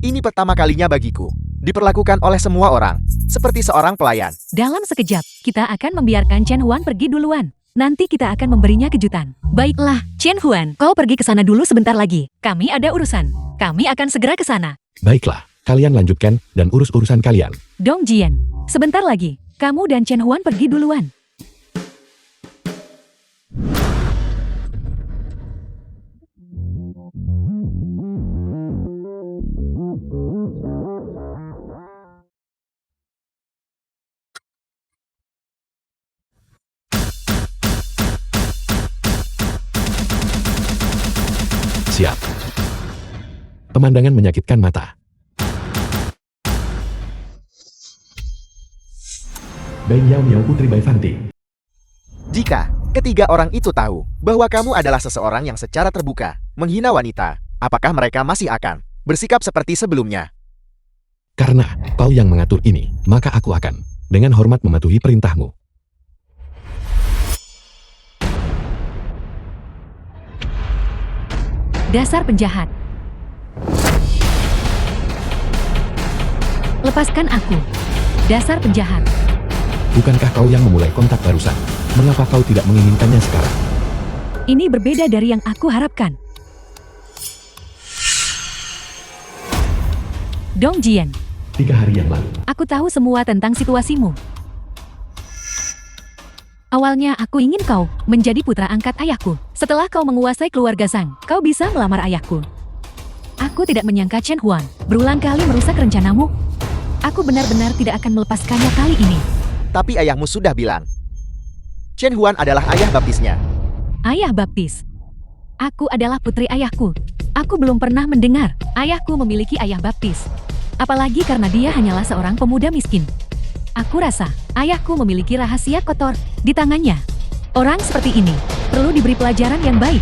Ini pertama kalinya bagiku. Diperlakukan oleh semua orang. Seperti seorang pelayan. Dalam sekejap, kita akan membiarkan Chen Huan pergi duluan. Nanti kita akan memberinya kejutan. Baiklah, Chen Huan, kau pergi ke sana dulu sebentar lagi. Kami ada urusan. Kami akan segera ke sana. Baiklah, kalian lanjutkan dan urus urusan kalian. Dong Jian, sebentar lagi. Kamu dan Chen Huan pergi duluan. Siap. Pemandangan menyakitkan mata. Beng Yao Miao Putri Baifanti. Jika ketiga orang itu tahu bahwa kamu adalah seseorang yang secara terbuka menghina wanita, apakah mereka masih akan bersikap seperti sebelumnya? Karena kau yang mengatur ini, maka aku akan dengan hormat mematuhi perintahmu. Dasar penjahat. Lepaskan aku. Dasar penjahat. Bukankah kau yang memulai kontak barusan? Mengapa kau tidak menginginkannya sekarang? Ini berbeda dari yang aku harapkan. Dong Jian, 3 hari yang lalu. aku tahu semua tentang situasimu. Awalnya aku ingin kau menjadi putra angkat ayahku. Setelah kau menguasai keluarga Zhang, kau bisa melamar ayahku. Aku tidak menyangka Chen Huan berulang kali merusak rencanamu. Aku benar-benar tidak akan melepaskannya kali ini. Tapi ayahmu sudah bilang, Chen Huan adalah ayah baptisnya. Ayah baptis. Aku adalah putri ayahku. Aku belum pernah mendengar ayahku memiliki ayah baptis. Apalagi karena dia hanyalah seorang pemuda miskin. Aku rasa ayahku memiliki rahasia kotor di tangannya. Orang seperti ini perlu diberi pelajaran yang baik.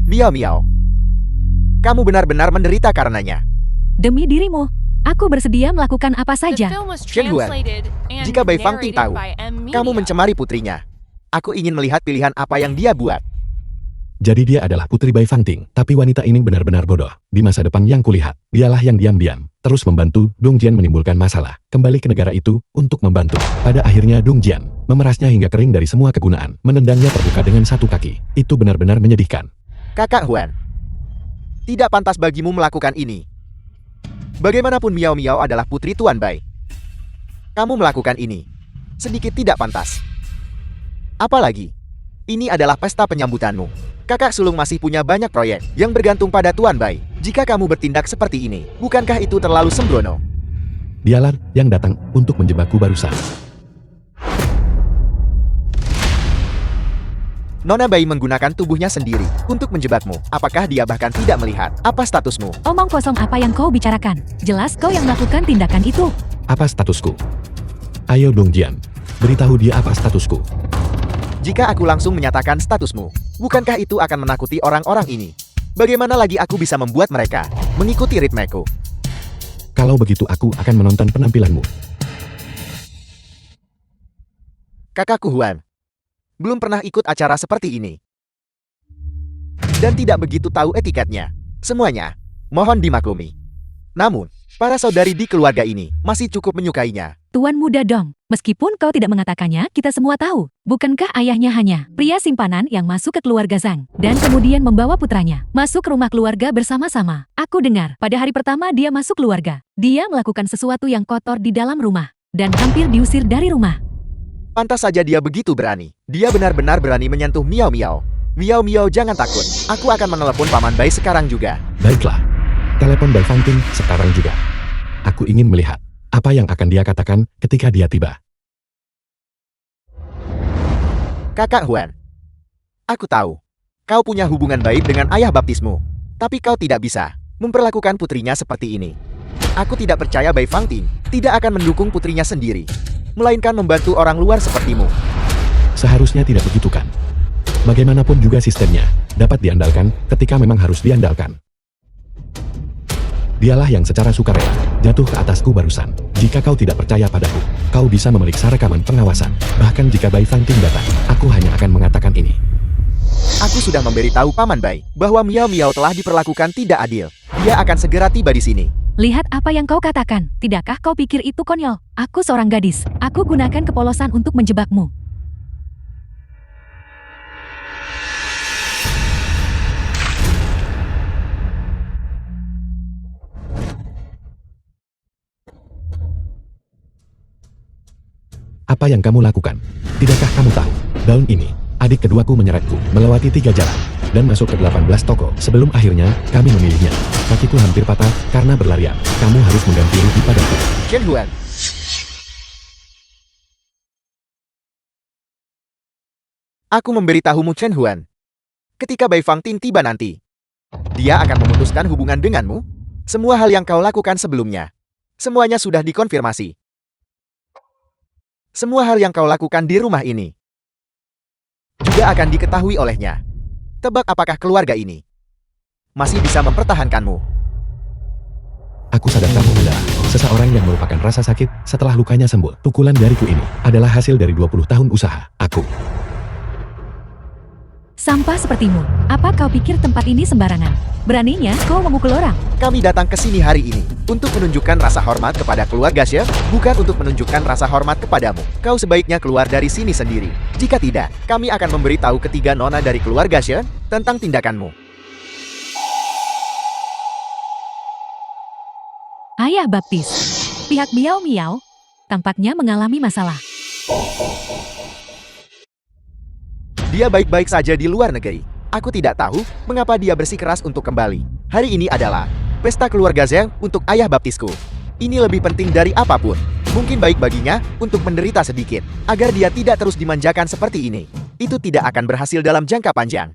Liao Miao. Kamu benar-benar menderita karenanya. Demi dirimu, Aku bersedia melakukan apa saja. Shen Huan, jika Bai Fangting tahu kamu mencemari putrinya, aku ingin melihat pilihan apa yang dia buat. Jadi dia adalah putri Bai Fangting, tapi wanita ini benar-benar bodoh. Di masa depan yang kulihat, dialah yang diam-diam terus membantu Dong Jian menimbulkan masalah, kembali ke negara itu untuk membantu. Pada akhirnya Dong Jian memerasnya hingga kering dari semua kegunaan, menendangnya terbuka dengan satu kaki. Itu benar-benar menyedihkan. Kakak Huan, tidak pantas bagimu melakukan ini. Bagaimanapun Miao Miao adalah putri Tuan Bai. Kamu melakukan ini sedikit tidak pantas. Apalagi, ini adalah pesta penyambutanmu. Kakak sulung masih punya banyak proyek yang bergantung pada Tuan Bai. Jika kamu bertindak seperti ini, bukankah itu terlalu sembrono? Dialah yang datang untuk menjebakku barusan. Nona Bai menggunakan tubuhnya sendiri untuk menjebakmu. Apakah dia bahkan tidak melihat apa statusmu? Omong kosong apa yang kau bicarakan? Jelas kau yang melakukan tindakan itu. Apa statusku? Ayo Dong Jian, beritahu dia apa statusku. Jika aku langsung menyatakan statusmu, bukankah itu akan menakuti orang-orang ini? Bagaimana lagi aku bisa membuat mereka mengikuti ritmeku? Kalau begitu aku akan menonton penampilanmu. Kakakku Huan belum pernah ikut acara seperti ini. Dan tidak begitu tahu etiketnya. Semuanya, mohon dimaklumi. Namun, para saudari di keluarga ini masih cukup menyukainya. Tuan muda Dong, meskipun kau tidak mengatakannya, kita semua tahu. Bukankah ayahnya hanya pria simpanan yang masuk ke keluarga Zhang, dan kemudian membawa putranya masuk ke rumah keluarga bersama-sama? Aku dengar, pada hari pertama dia masuk keluarga, dia melakukan sesuatu yang kotor di dalam rumah, dan hampir diusir dari rumah. Pantas saja dia begitu berani. Dia benar-benar berani menyentuh Miao Miao. Miao Miao jangan takut. Aku akan menelepon Paman Bai sekarang juga. Baiklah, telepon Bai Fangting sekarang juga. Aku ingin melihat apa yang akan dia katakan ketika dia tiba. Kakak Huan, aku tahu kau punya hubungan baik dengan ayah baptismu, tapi kau tidak bisa memperlakukan putrinya seperti ini. Aku tidak percaya Bai Fangting tidak akan mendukung putrinya sendiri, melainkan membantu orang luar sepertimu. Seharusnya tidak begitu kan? Bagaimanapun juga sistemnya dapat diandalkan ketika memang harus diandalkan. Dialah yang secara sukarela jatuh ke atasku barusan. Jika kau tidak percaya padaku, kau bisa memeriksa rekaman pengawasan. Bahkan jika Bai Fangting datang, aku hanya akan mengatakan ini. Aku sudah memberitahu Paman Bai bahwa Miao Miao telah diperlakukan tidak adil. Dia akan segera tiba di sini. Lihat apa yang kau katakan. Tidakkah kau pikir itu konyol? Aku seorang gadis. Aku gunakan kepolosan untuk menjebakmu. Apa yang kamu lakukan? Tidakkah kamu tahu? Daun ini, adik keduaku menyeretku melewati 3 jalan dan masuk ke 18 toko. Sebelum akhirnya, kami memilihnya. Kakiku hampir patah karena berlarian. Kamu harus mengganti rugi padaku. Shen Huan, aku memberitahumu Chen Huan. Ketika Bai Fangting tiba nanti, dia akan memutuskan hubungan denganmu. Semua hal yang kau lakukan sebelumnya, semuanya sudah dikonfirmasi. Semua hal yang kau lakukan di rumah ini juga akan diketahui olehnya. Tebak apakah keluarga ini masih bisa mempertahankanmu? Aku sadar kamu adalah seseorang yang melupakan rasa sakit setelah lukanya sembuh. Pukulan dariku ini adalah hasil dari 20 tahun usaha. Aku. Sampah sepertimu. Apa kau pikir tempat ini sembarangan? Beraninya kau memukul orang. Kami datang ke sini hari ini untuk menunjukkan rasa hormat kepada keluarga Xie, bukan untuk menunjukkan rasa hormat kepadamu. Kau sebaiknya keluar dari sini sendiri. Jika tidak, kami akan memberitahu ketiga nona dari keluarga Xie tentang tindakanmu. Ayah baptis. Pihak Miao Miao tampaknya mengalami masalah. Dia baik-baik saja di luar negeri. Aku tidak tahu mengapa dia bersikeras untuk kembali. Hari ini adalah pesta keluarga Zhang untuk ayah baptisku. Ini lebih penting dari apapun. Mungkin baik baginya untuk menderita sedikit, agar dia tidak terus dimanjakan seperti ini. Itu tidak akan berhasil dalam jangka panjang.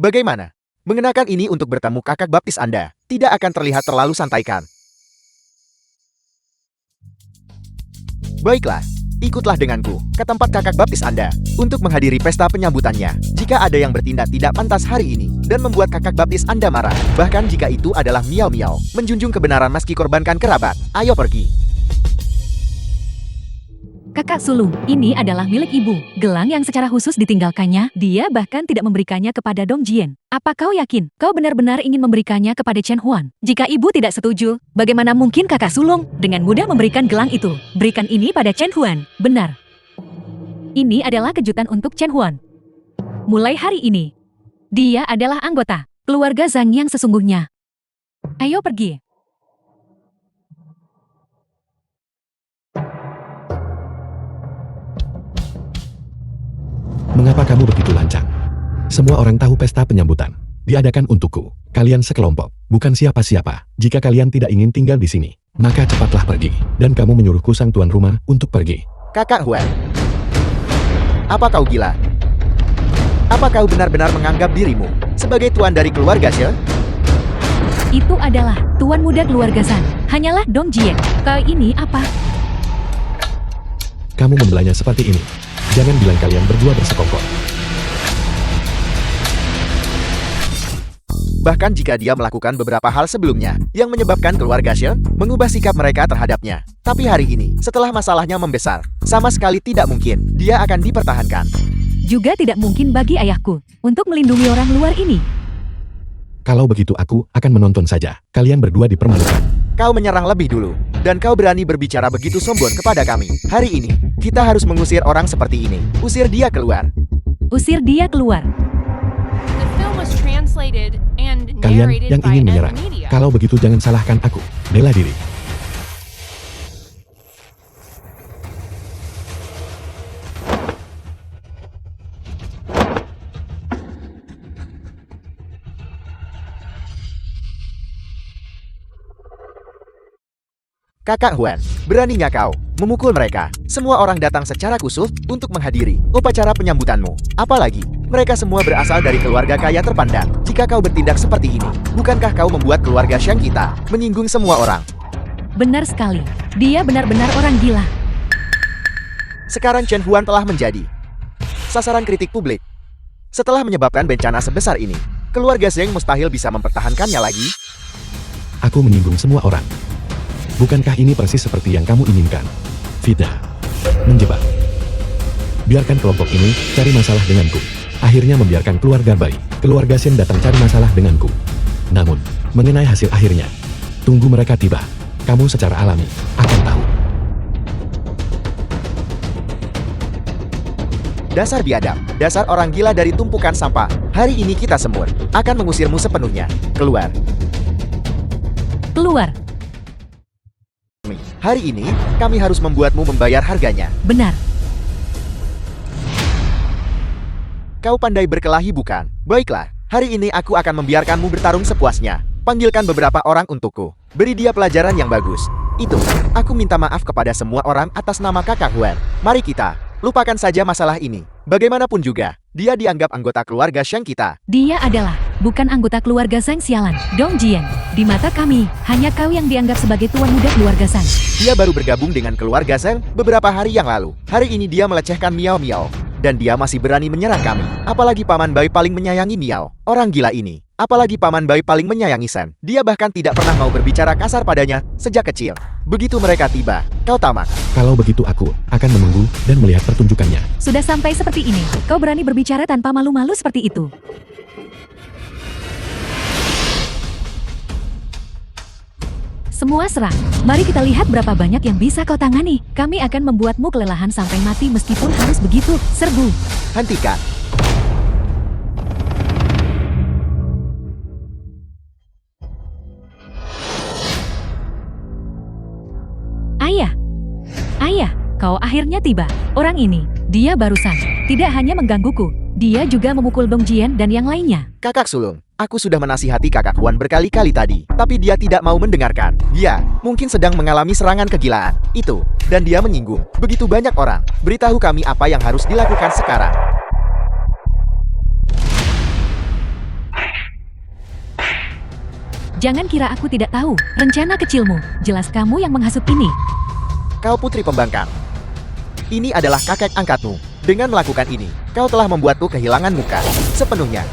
Bagaimana? Mengenakan ini untuk bertemu kakak baptis Anda tidak akan terlihat terlalu santai kan? Baiklah, ikutlah denganku ke tempat kakak baptis Anda untuk menghadiri pesta penyambutannya. Jika ada yang bertindak tidak pantas hari ini dan membuat kakak baptis Anda marah, bahkan jika itu adalah miau-miau, menjunjung kebenaran meski korbankan kerabat, ayo pergi. Kakak sulung, ini adalah milik ibu. Gelang yang secara khusus ditinggalkannya, dia bahkan tidak memberikannya kepada Dong Jian. Apa kau yakin kau benar-benar ingin memberikannya kepada Chen Huan? Jika ibu tidak setuju, bagaimana mungkin kakak sulung dengan mudah memberikan gelang itu? Berikan ini pada Chen Huan. Benar. Ini adalah kejutan untuk Chen Huan. Mulai hari ini, dia adalah anggota keluarga Zhang yang sesungguhnya. Ayo pergi. Mengapa kamu begitu lancang? Semua orang tahu pesta penyambutan diadakan untukku. Kalian sekelompok, bukan siapa-siapa. Jika kalian tidak ingin tinggal di sini, maka cepatlah pergi. Dan kamu menyuruhku sang tuan rumah untuk pergi. Kakak Huan, apa kau gila? Apa kau benar-benar menganggap dirimu sebagai tuan dari keluarga She? Itu adalah tuan muda keluarga Zhang. Hanyalah Dong Jian. Kau ini apa? Kamu membelanya seperti ini. Jangan bilang kalian berdua bersekongkol. Bahkan jika dia melakukan beberapa hal sebelumnya yang menyebabkan keluarga She mengubah sikap mereka terhadapnya. Tapi hari ini, setelah masalahnya membesar, sama sekali tidak mungkin dia akan dipertahankan. Juga tidak mungkin bagi ayahku untuk melindungi orang luar ini. Kalau begitu aku akan menonton saja. Kalian berdua dipermalukan. Kau menyerang lebih dulu, dan kau berani berbicara begitu sombong kepada kami. Hari ini, kita harus mengusir orang seperti ini. Usir dia keluar. Usir dia keluar. The film was translated and Kalian narrated yang by ingin menyerang. Media. Kalau begitu jangan salahkan aku. Bela diri. Kakak Huan, beraninya kau memukul mereka. Semua orang datang secara khusus untuk menghadiri upacara penyambutanmu. Apalagi, mereka semua berasal dari keluarga kaya terpandang. Jika kau bertindak seperti ini, bukankah kau membuat keluarga Shang kita menyinggung semua orang? Benar sekali. Dia benar-benar orang gila. Sekarang Chen Huan telah menjadi sasaran kritik publik. Setelah menyebabkan bencana sebesar ini, keluarga Zheng mustahil bisa mempertahankannya lagi. Aku menyinggung semua orang. Bukankah ini persis seperti yang kamu inginkan? Fitnah. Menjebak. Biarkan kelompok ini cari masalah denganku. Akhirnya membiarkan keluarga keluarga Shen datang cari masalah denganku. Namun, mengenai hasil akhirnya, tunggu mereka tiba. Kamu secara alami akan tahu. Dasar biadab, dasar orang gila dari tumpukan sampah. Hari ini kita semua akan mengusirmu sepenuhnya. Keluar. Keluar. Hari ini, kami harus membuatmu membayar harganya. Benar. Kau pandai berkelahi bukan? Baiklah, hari ini aku akan membiarkanmu bertarung sepuasnya. Panggilkan beberapa orang untukku. Beri dia pelajaran yang bagus. Itu, aku minta maaf kepada semua orang atas nama kakak Huan. Mari kita lupakan saja masalah ini. Bagaimanapun juga, dia dianggap anggota keluarga Shang kita. Dia adalah bukan anggota keluarga Zhang sialan. Dong Jian. Di mata kami, hanya kau yang dianggap sebagai tuan muda keluarga Zhang. Dia baru bergabung dengan keluarga Zhang beberapa hari yang lalu. Hari ini dia melecehkan Miao Miao. Dan dia masih berani menyerang kami. Apalagi Paman Bai paling menyayangi Miao. Orang gila ini. Apalagi Paman Bai paling menyayangi Shen. Dia bahkan tidak pernah mau berbicara kasar padanya sejak kecil. Begitu mereka tiba, kau tamak. Kalau begitu aku akan menunggu dan melihat pertunjukannya. Sudah sampai seperti ini. Kau berani berbicara tanpa malu-malu seperti itu. Semua serang. Mari kita lihat berapa banyak yang bisa kau tangani. Kami akan membuatmu kelelahan sampai mati meskipun harus begitu. Serbu. Hentikan. Ayah. Ayah, kau akhirnya tiba. Orang ini, dia barusan tidak hanya menggangguku, dia juga memukul Dong Jian dan yang lainnya. Kakak sulung, aku sudah menasihati kakak Huan berkali-kali tadi, tapi dia tidak mau mendengarkan. Dia mungkin sedang mengalami serangan kegilaan. Itu, dan dia menyinggung begitu banyak orang. Beritahu kami apa yang harus dilakukan sekarang. Jangan kira aku tidak tahu rencana kecilmu. Jelas kamu yang menghasut ini. Kau putri pembangkang. Ini adalah kakek angkatmu. Dengan melakukan ini, kau telah membuatku kehilangan muka sepenuhnya.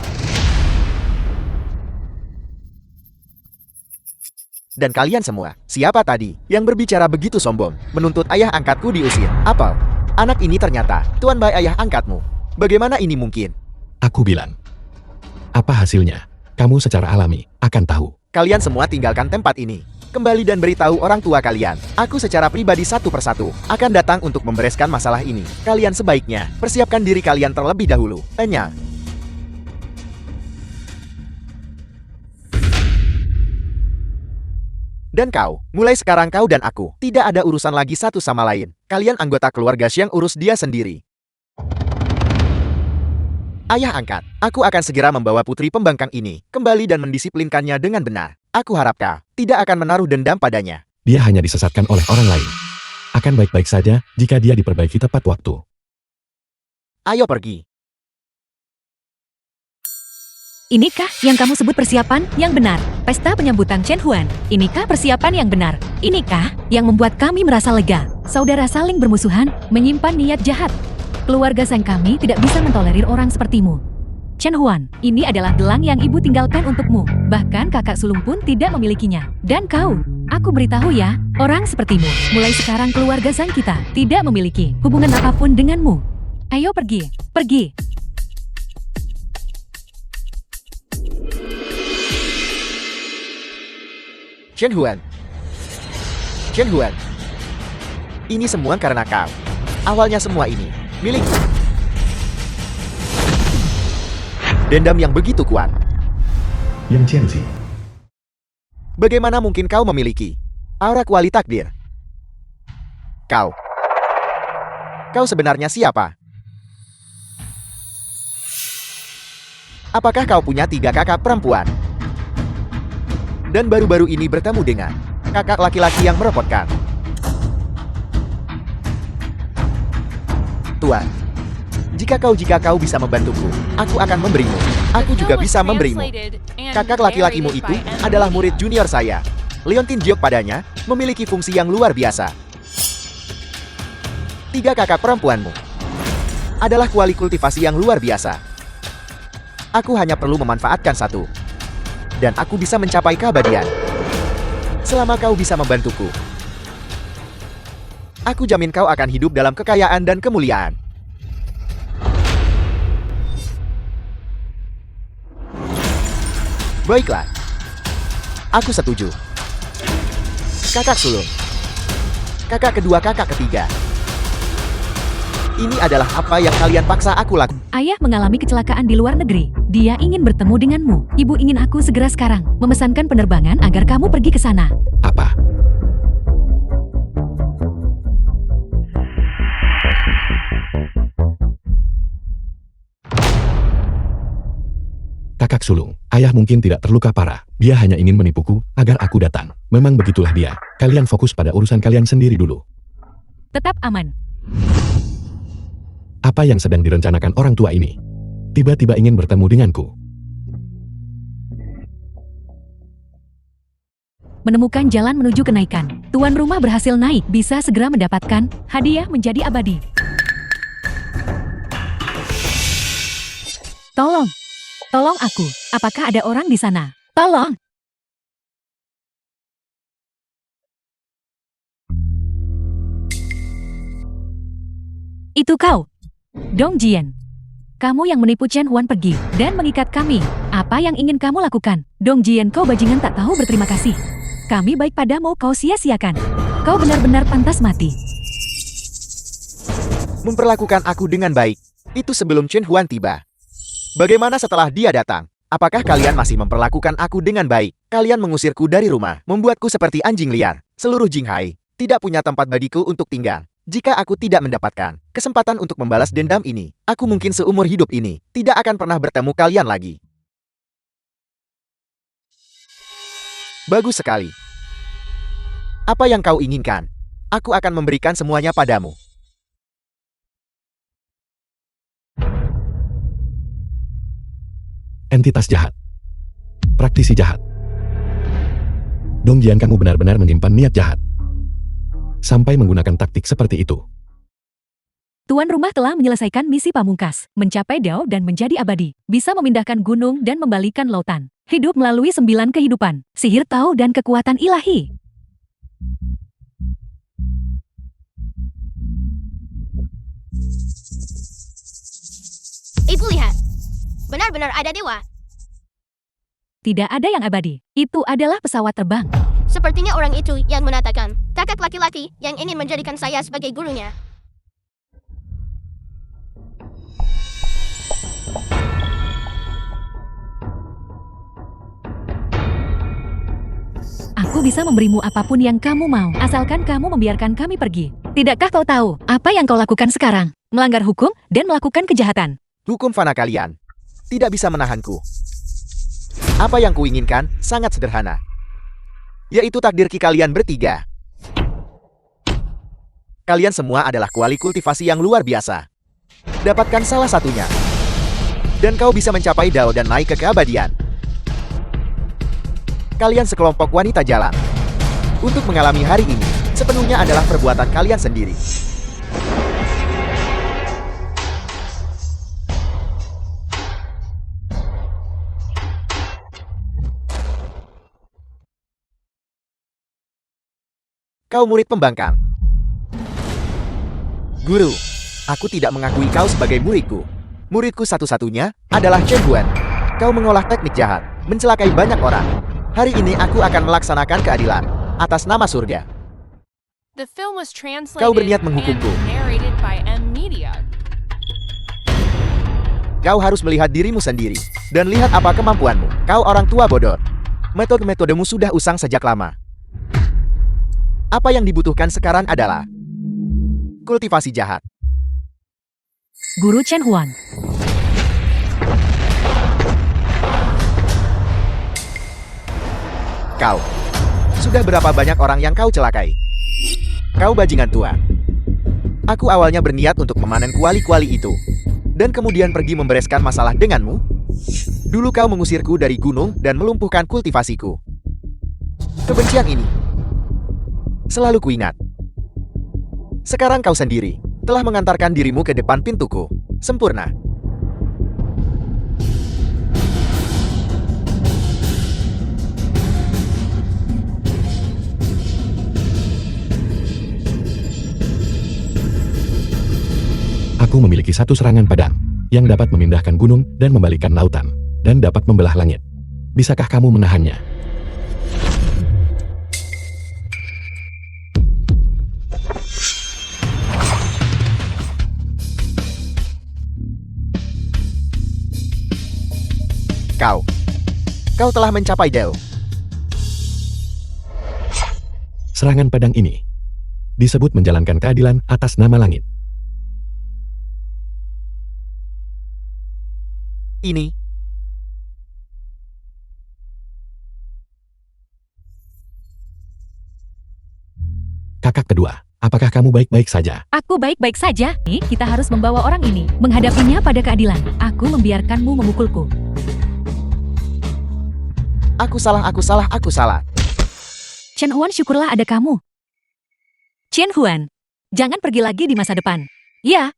Dan kalian semua, siapa tadi yang berbicara begitu sombong, menuntut ayah angkatku diusir? Apel, anak ini ternyata tuan baik ayah angkatmu. Bagaimana ini mungkin? Aku bilang. Apa hasilnya? Kamu secara alami akan tahu. Kalian semua tinggalkan tempat ini. Kembali dan beritahu orang tua kalian. Aku secara pribadi satu persatu akan datang untuk membereskan masalah ini. Kalian sebaiknya persiapkan diri kalian terlebih dahulu. Tanya. Dan kau, mulai sekarang kau dan aku, tidak ada urusan lagi satu sama lain. Kalian anggota keluarga Xiang urus dia sendiri. Ayah angkat, aku akan segera membawa putri pembangkang ini kembali dan mendisiplinkannya dengan benar. Aku harap kau tidak akan menaruh dendam padanya. Dia hanya disesatkan oleh orang lain. Akan baik-baik saja jika dia diperbaiki tepat waktu. Ayo pergi. Inikah yang kamu sebut persiapan yang benar? Pesta penyambutan Chen Huan. Inikah persiapan yang benar? Inikah yang membuat kami merasa lega? Saudara saling bermusuhan, menyimpan niat jahat. Keluarga sang kami tidak bisa mentolerir orang sepertimu. Chen Huan, ini adalah gelang yang ibu tinggalkan untukmu. Bahkan kakak sulung pun tidak memilikinya. Dan kau, aku beritahu ya, orang sepertimu, mulai sekarang keluarga sang kita tidak memiliki hubungan apapun denganmu. Ayo pergi, pergi. Chen Huan. Chen Huan. Ini semua karena kau. Awalnya semua ini milikku. Dendam yang begitu kuat. Yang Qianxi. Bagaimana mungkin kau memiliki aura kuali takdir? Kau sebenarnya siapa? Apakah kau punya 3 kakak perempuan? Dan baru-baru ini bertemu dengan kakak laki-laki yang merepotkan. Tuan, jika kau bisa membantuku, aku akan memberimu. Aku juga bisa memberimu. Kakak laki-lakimu itu adalah murid junior saya. Leontin Jiok padanya memiliki fungsi yang luar biasa. 3 kakak perempuanmu adalah kuali kultivasi yang luar biasa. Aku hanya perlu memanfaatkan satu. Dan aku bisa mencapai keabadian. Selama kau bisa membantuku, aku jamin kau akan hidup dalam kekayaan dan kemuliaan. Baiklah. Aku setuju. Kakak sulung. Kakak kedua, kakak ketiga. Ini adalah apa yang kalian paksa aku lakukan. Ayah mengalami kecelakaan di luar negeri. Dia ingin bertemu denganmu. Ibu ingin aku segera sekarang memesankan penerbangan agar kamu pergi ke sana. Apa? Kakak sulung, ayah mungkin tidak terluka parah. Dia hanya ingin menipuku agar aku datang. Memang begitulah dia. Kalian fokus pada urusan kalian sendiri dulu. Tetap aman. Apa yang sedang direncanakan orang tua ini? Tiba-tiba ingin bertemu denganku. Menemukan jalan menuju kenaikan. Tuan rumah berhasil naik, bisa segera mendapatkan hadiah menjadi abadi. Tolong. Tolong aku. Apakah ada orang di sana? Tolong. Itu kau. Dong Jian. Kamu yang menipu Chen Huan pergi dan mengikat kami. Apa yang ingin kamu lakukan? Dong Jian, kau bajingan tak tahu berterima kasih. Kami baik padamu, kau sia-siakan. Kau benar-benar pantas mati. Memperlakukan aku dengan baik. Itu sebelum Chen Huan tiba. Bagaimana setelah dia datang? Apakah kalian masih memperlakukan aku dengan baik? Kalian mengusirku dari rumah, membuatku seperti anjing liar. Seluruh Jinghai tidak punya tempat bagiku untuk tinggal. Jika aku tidak mendapatkan kesempatan untuk membalas dendam ini, aku mungkin seumur hidup ini tidak akan pernah bertemu kalian lagi. Bagus sekali. Apa yang kau inginkan? Aku akan memberikan semuanya padamu. Entitas jahat. Praktisi jahat. Dong Jian, kamu benar-benar menyimpan niat jahat. Sampai menggunakan taktik seperti itu. Tuan rumah telah menyelesaikan misi pamungkas, mencapai Dao dan menjadi abadi, bisa memindahkan gunung dan membalikan lautan. Hidup melalui 9 kehidupan, sihir Tao dan kekuatan ilahi. Ibu lihat. Benar-benar ada dewa. Tidak ada yang abadi, itu adalah pesawat terbang. Sepertinya orang itu yang menatakan kakak laki-laki yang ingin menjadikan saya sebagai gurunya. Aku bisa memberimu apapun yang kamu mau, asalkan kamu membiarkan kami pergi. Tidakkah kau tahu apa yang kau lakukan sekarang? Melanggar hukum dan melakukan kejahatan. Hukum fana kalian tidak bisa menahanku. Apa yang kuinginkan sangat sederhana, yaitu takdir ki kalian bertiga. Kalian semua adalah kuali kultivasi yang luar biasa. Dapatkan salah satunya, dan kau bisa mencapai Dao dan naik ke keabadian. Kalian sekelompok wanita jalan. Untuk mengalami hari ini, sepenuhnya adalah perbuatan kalian sendiri. Kau murid pembangkang. Guru, aku tidak mengakui kau sebagai muridku. Muridku satu-satunya adalah Chen Huan. Kau mengolah teknik jahat, mencelakai banyak orang. Hari ini aku akan melaksanakan keadilan atas nama surga. The film was translated Kau berniat and menghukumku. narrated by M Media. Kau harus melihat dirimu sendiri dan lihat apa kemampuanmu. Kau orang tua bodoh. Metode-metodemu sudah usang sejak lama. Apa yang dibutuhkan sekarang adalah kultivasi jahat. Guru Chen Huan. Kau, sudah berapa banyak orang yang kau celakai? Kau bajingan tua. Aku awalnya berniat untuk memanen kuali-kuali itu, dan kemudian pergi membereskan masalah denganmu. Dulu kau mengusirku dari gunung dan melumpuhkan kultivasiku. Kebencian ini selalu kuingat. Sekarang kau sendiri telah mengantarkan dirimu ke depan pintuku. Sempurna. Aku memiliki satu serangan pedang yang dapat memindahkan gunung dan membalikan lautan, dan dapat membelah langit. Bisakah kamu menahannya? Kau telah mencapai Dao. Serangan pedang ini disebut menjalankan keadilan atas nama langit. Ini Kakak kedua, apakah kamu baik-baik saja? Aku baik-baik saja. Kita harus membawa orang ini, menghadapinya pada keadilan. Aku membiarkanmu memukulku. Aku salah. Chen Huan, syukurlah ada kamu. Chen Huan, jangan pergi lagi di masa depan. Ya.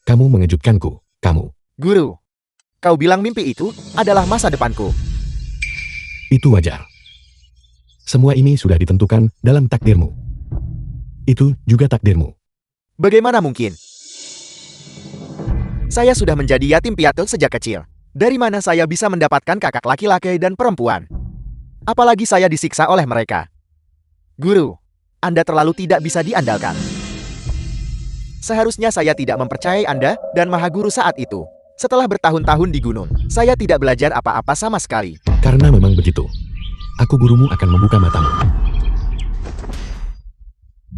Kamu mengejutkanku, kamu. Guru, kau bilang mimpi itu adalah masa depanku. Itu wajar. Semua ini sudah ditentukan dalam takdirmu. Itu juga takdirmu. Bagaimana mungkin? Saya sudah menjadi yatim piatu sejak kecil. Dari mana saya bisa mendapatkan kakak laki-laki dan perempuan? Apalagi saya disiksa oleh mereka. Guru, Anda terlalu tidak bisa diandalkan. Seharusnya saya tidak mempercayai Anda dan Maha Guru saat itu. Setelah bertahun-tahun di gunung, saya tidak belajar apa-apa sama sekali. Karena memang begitu. Aku gurumu akan membuka matamu.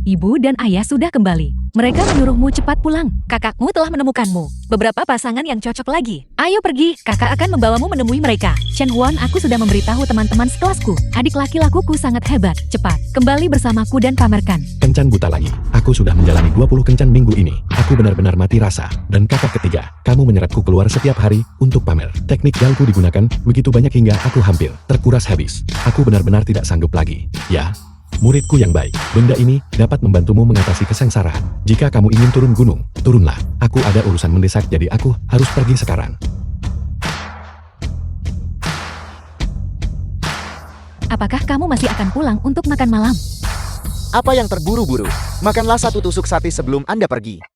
Ibu dan ayah sudah kembali. Mereka menyuruhmu cepat pulang. Kakakmu telah menemukanmu. Beberapa pasangan yang cocok lagi. Ayo pergi, kakak akan membawamu menemui mereka. Chen Huan, aku sudah memberitahu teman-teman sekelasku. Adik laki-lakuku sangat hebat. Cepat, kembali bersamaku dan pamerkan. Kencan buta lagi. Aku sudah menjalani 20 kencan minggu ini. Aku benar-benar mati rasa. Dan kakak ketiga, kamu menyeretku keluar setiap hari untuk pamer. Teknik galku digunakan begitu banyak hingga aku hampir terkuras habis. Aku benar-benar tidak sanggup lagi. Ya, Muridku yang baik, benda ini dapat membantumu mengatasi kesengsaraan. Jika kamu ingin turun gunung, turunlah. Aku ada urusan mendesak jadi aku harus pergi sekarang. Apakah kamu masih akan pulang untuk makan malam? Apa yang terburu-buru? Makanlah satu tusuk sate sebelum Anda pergi.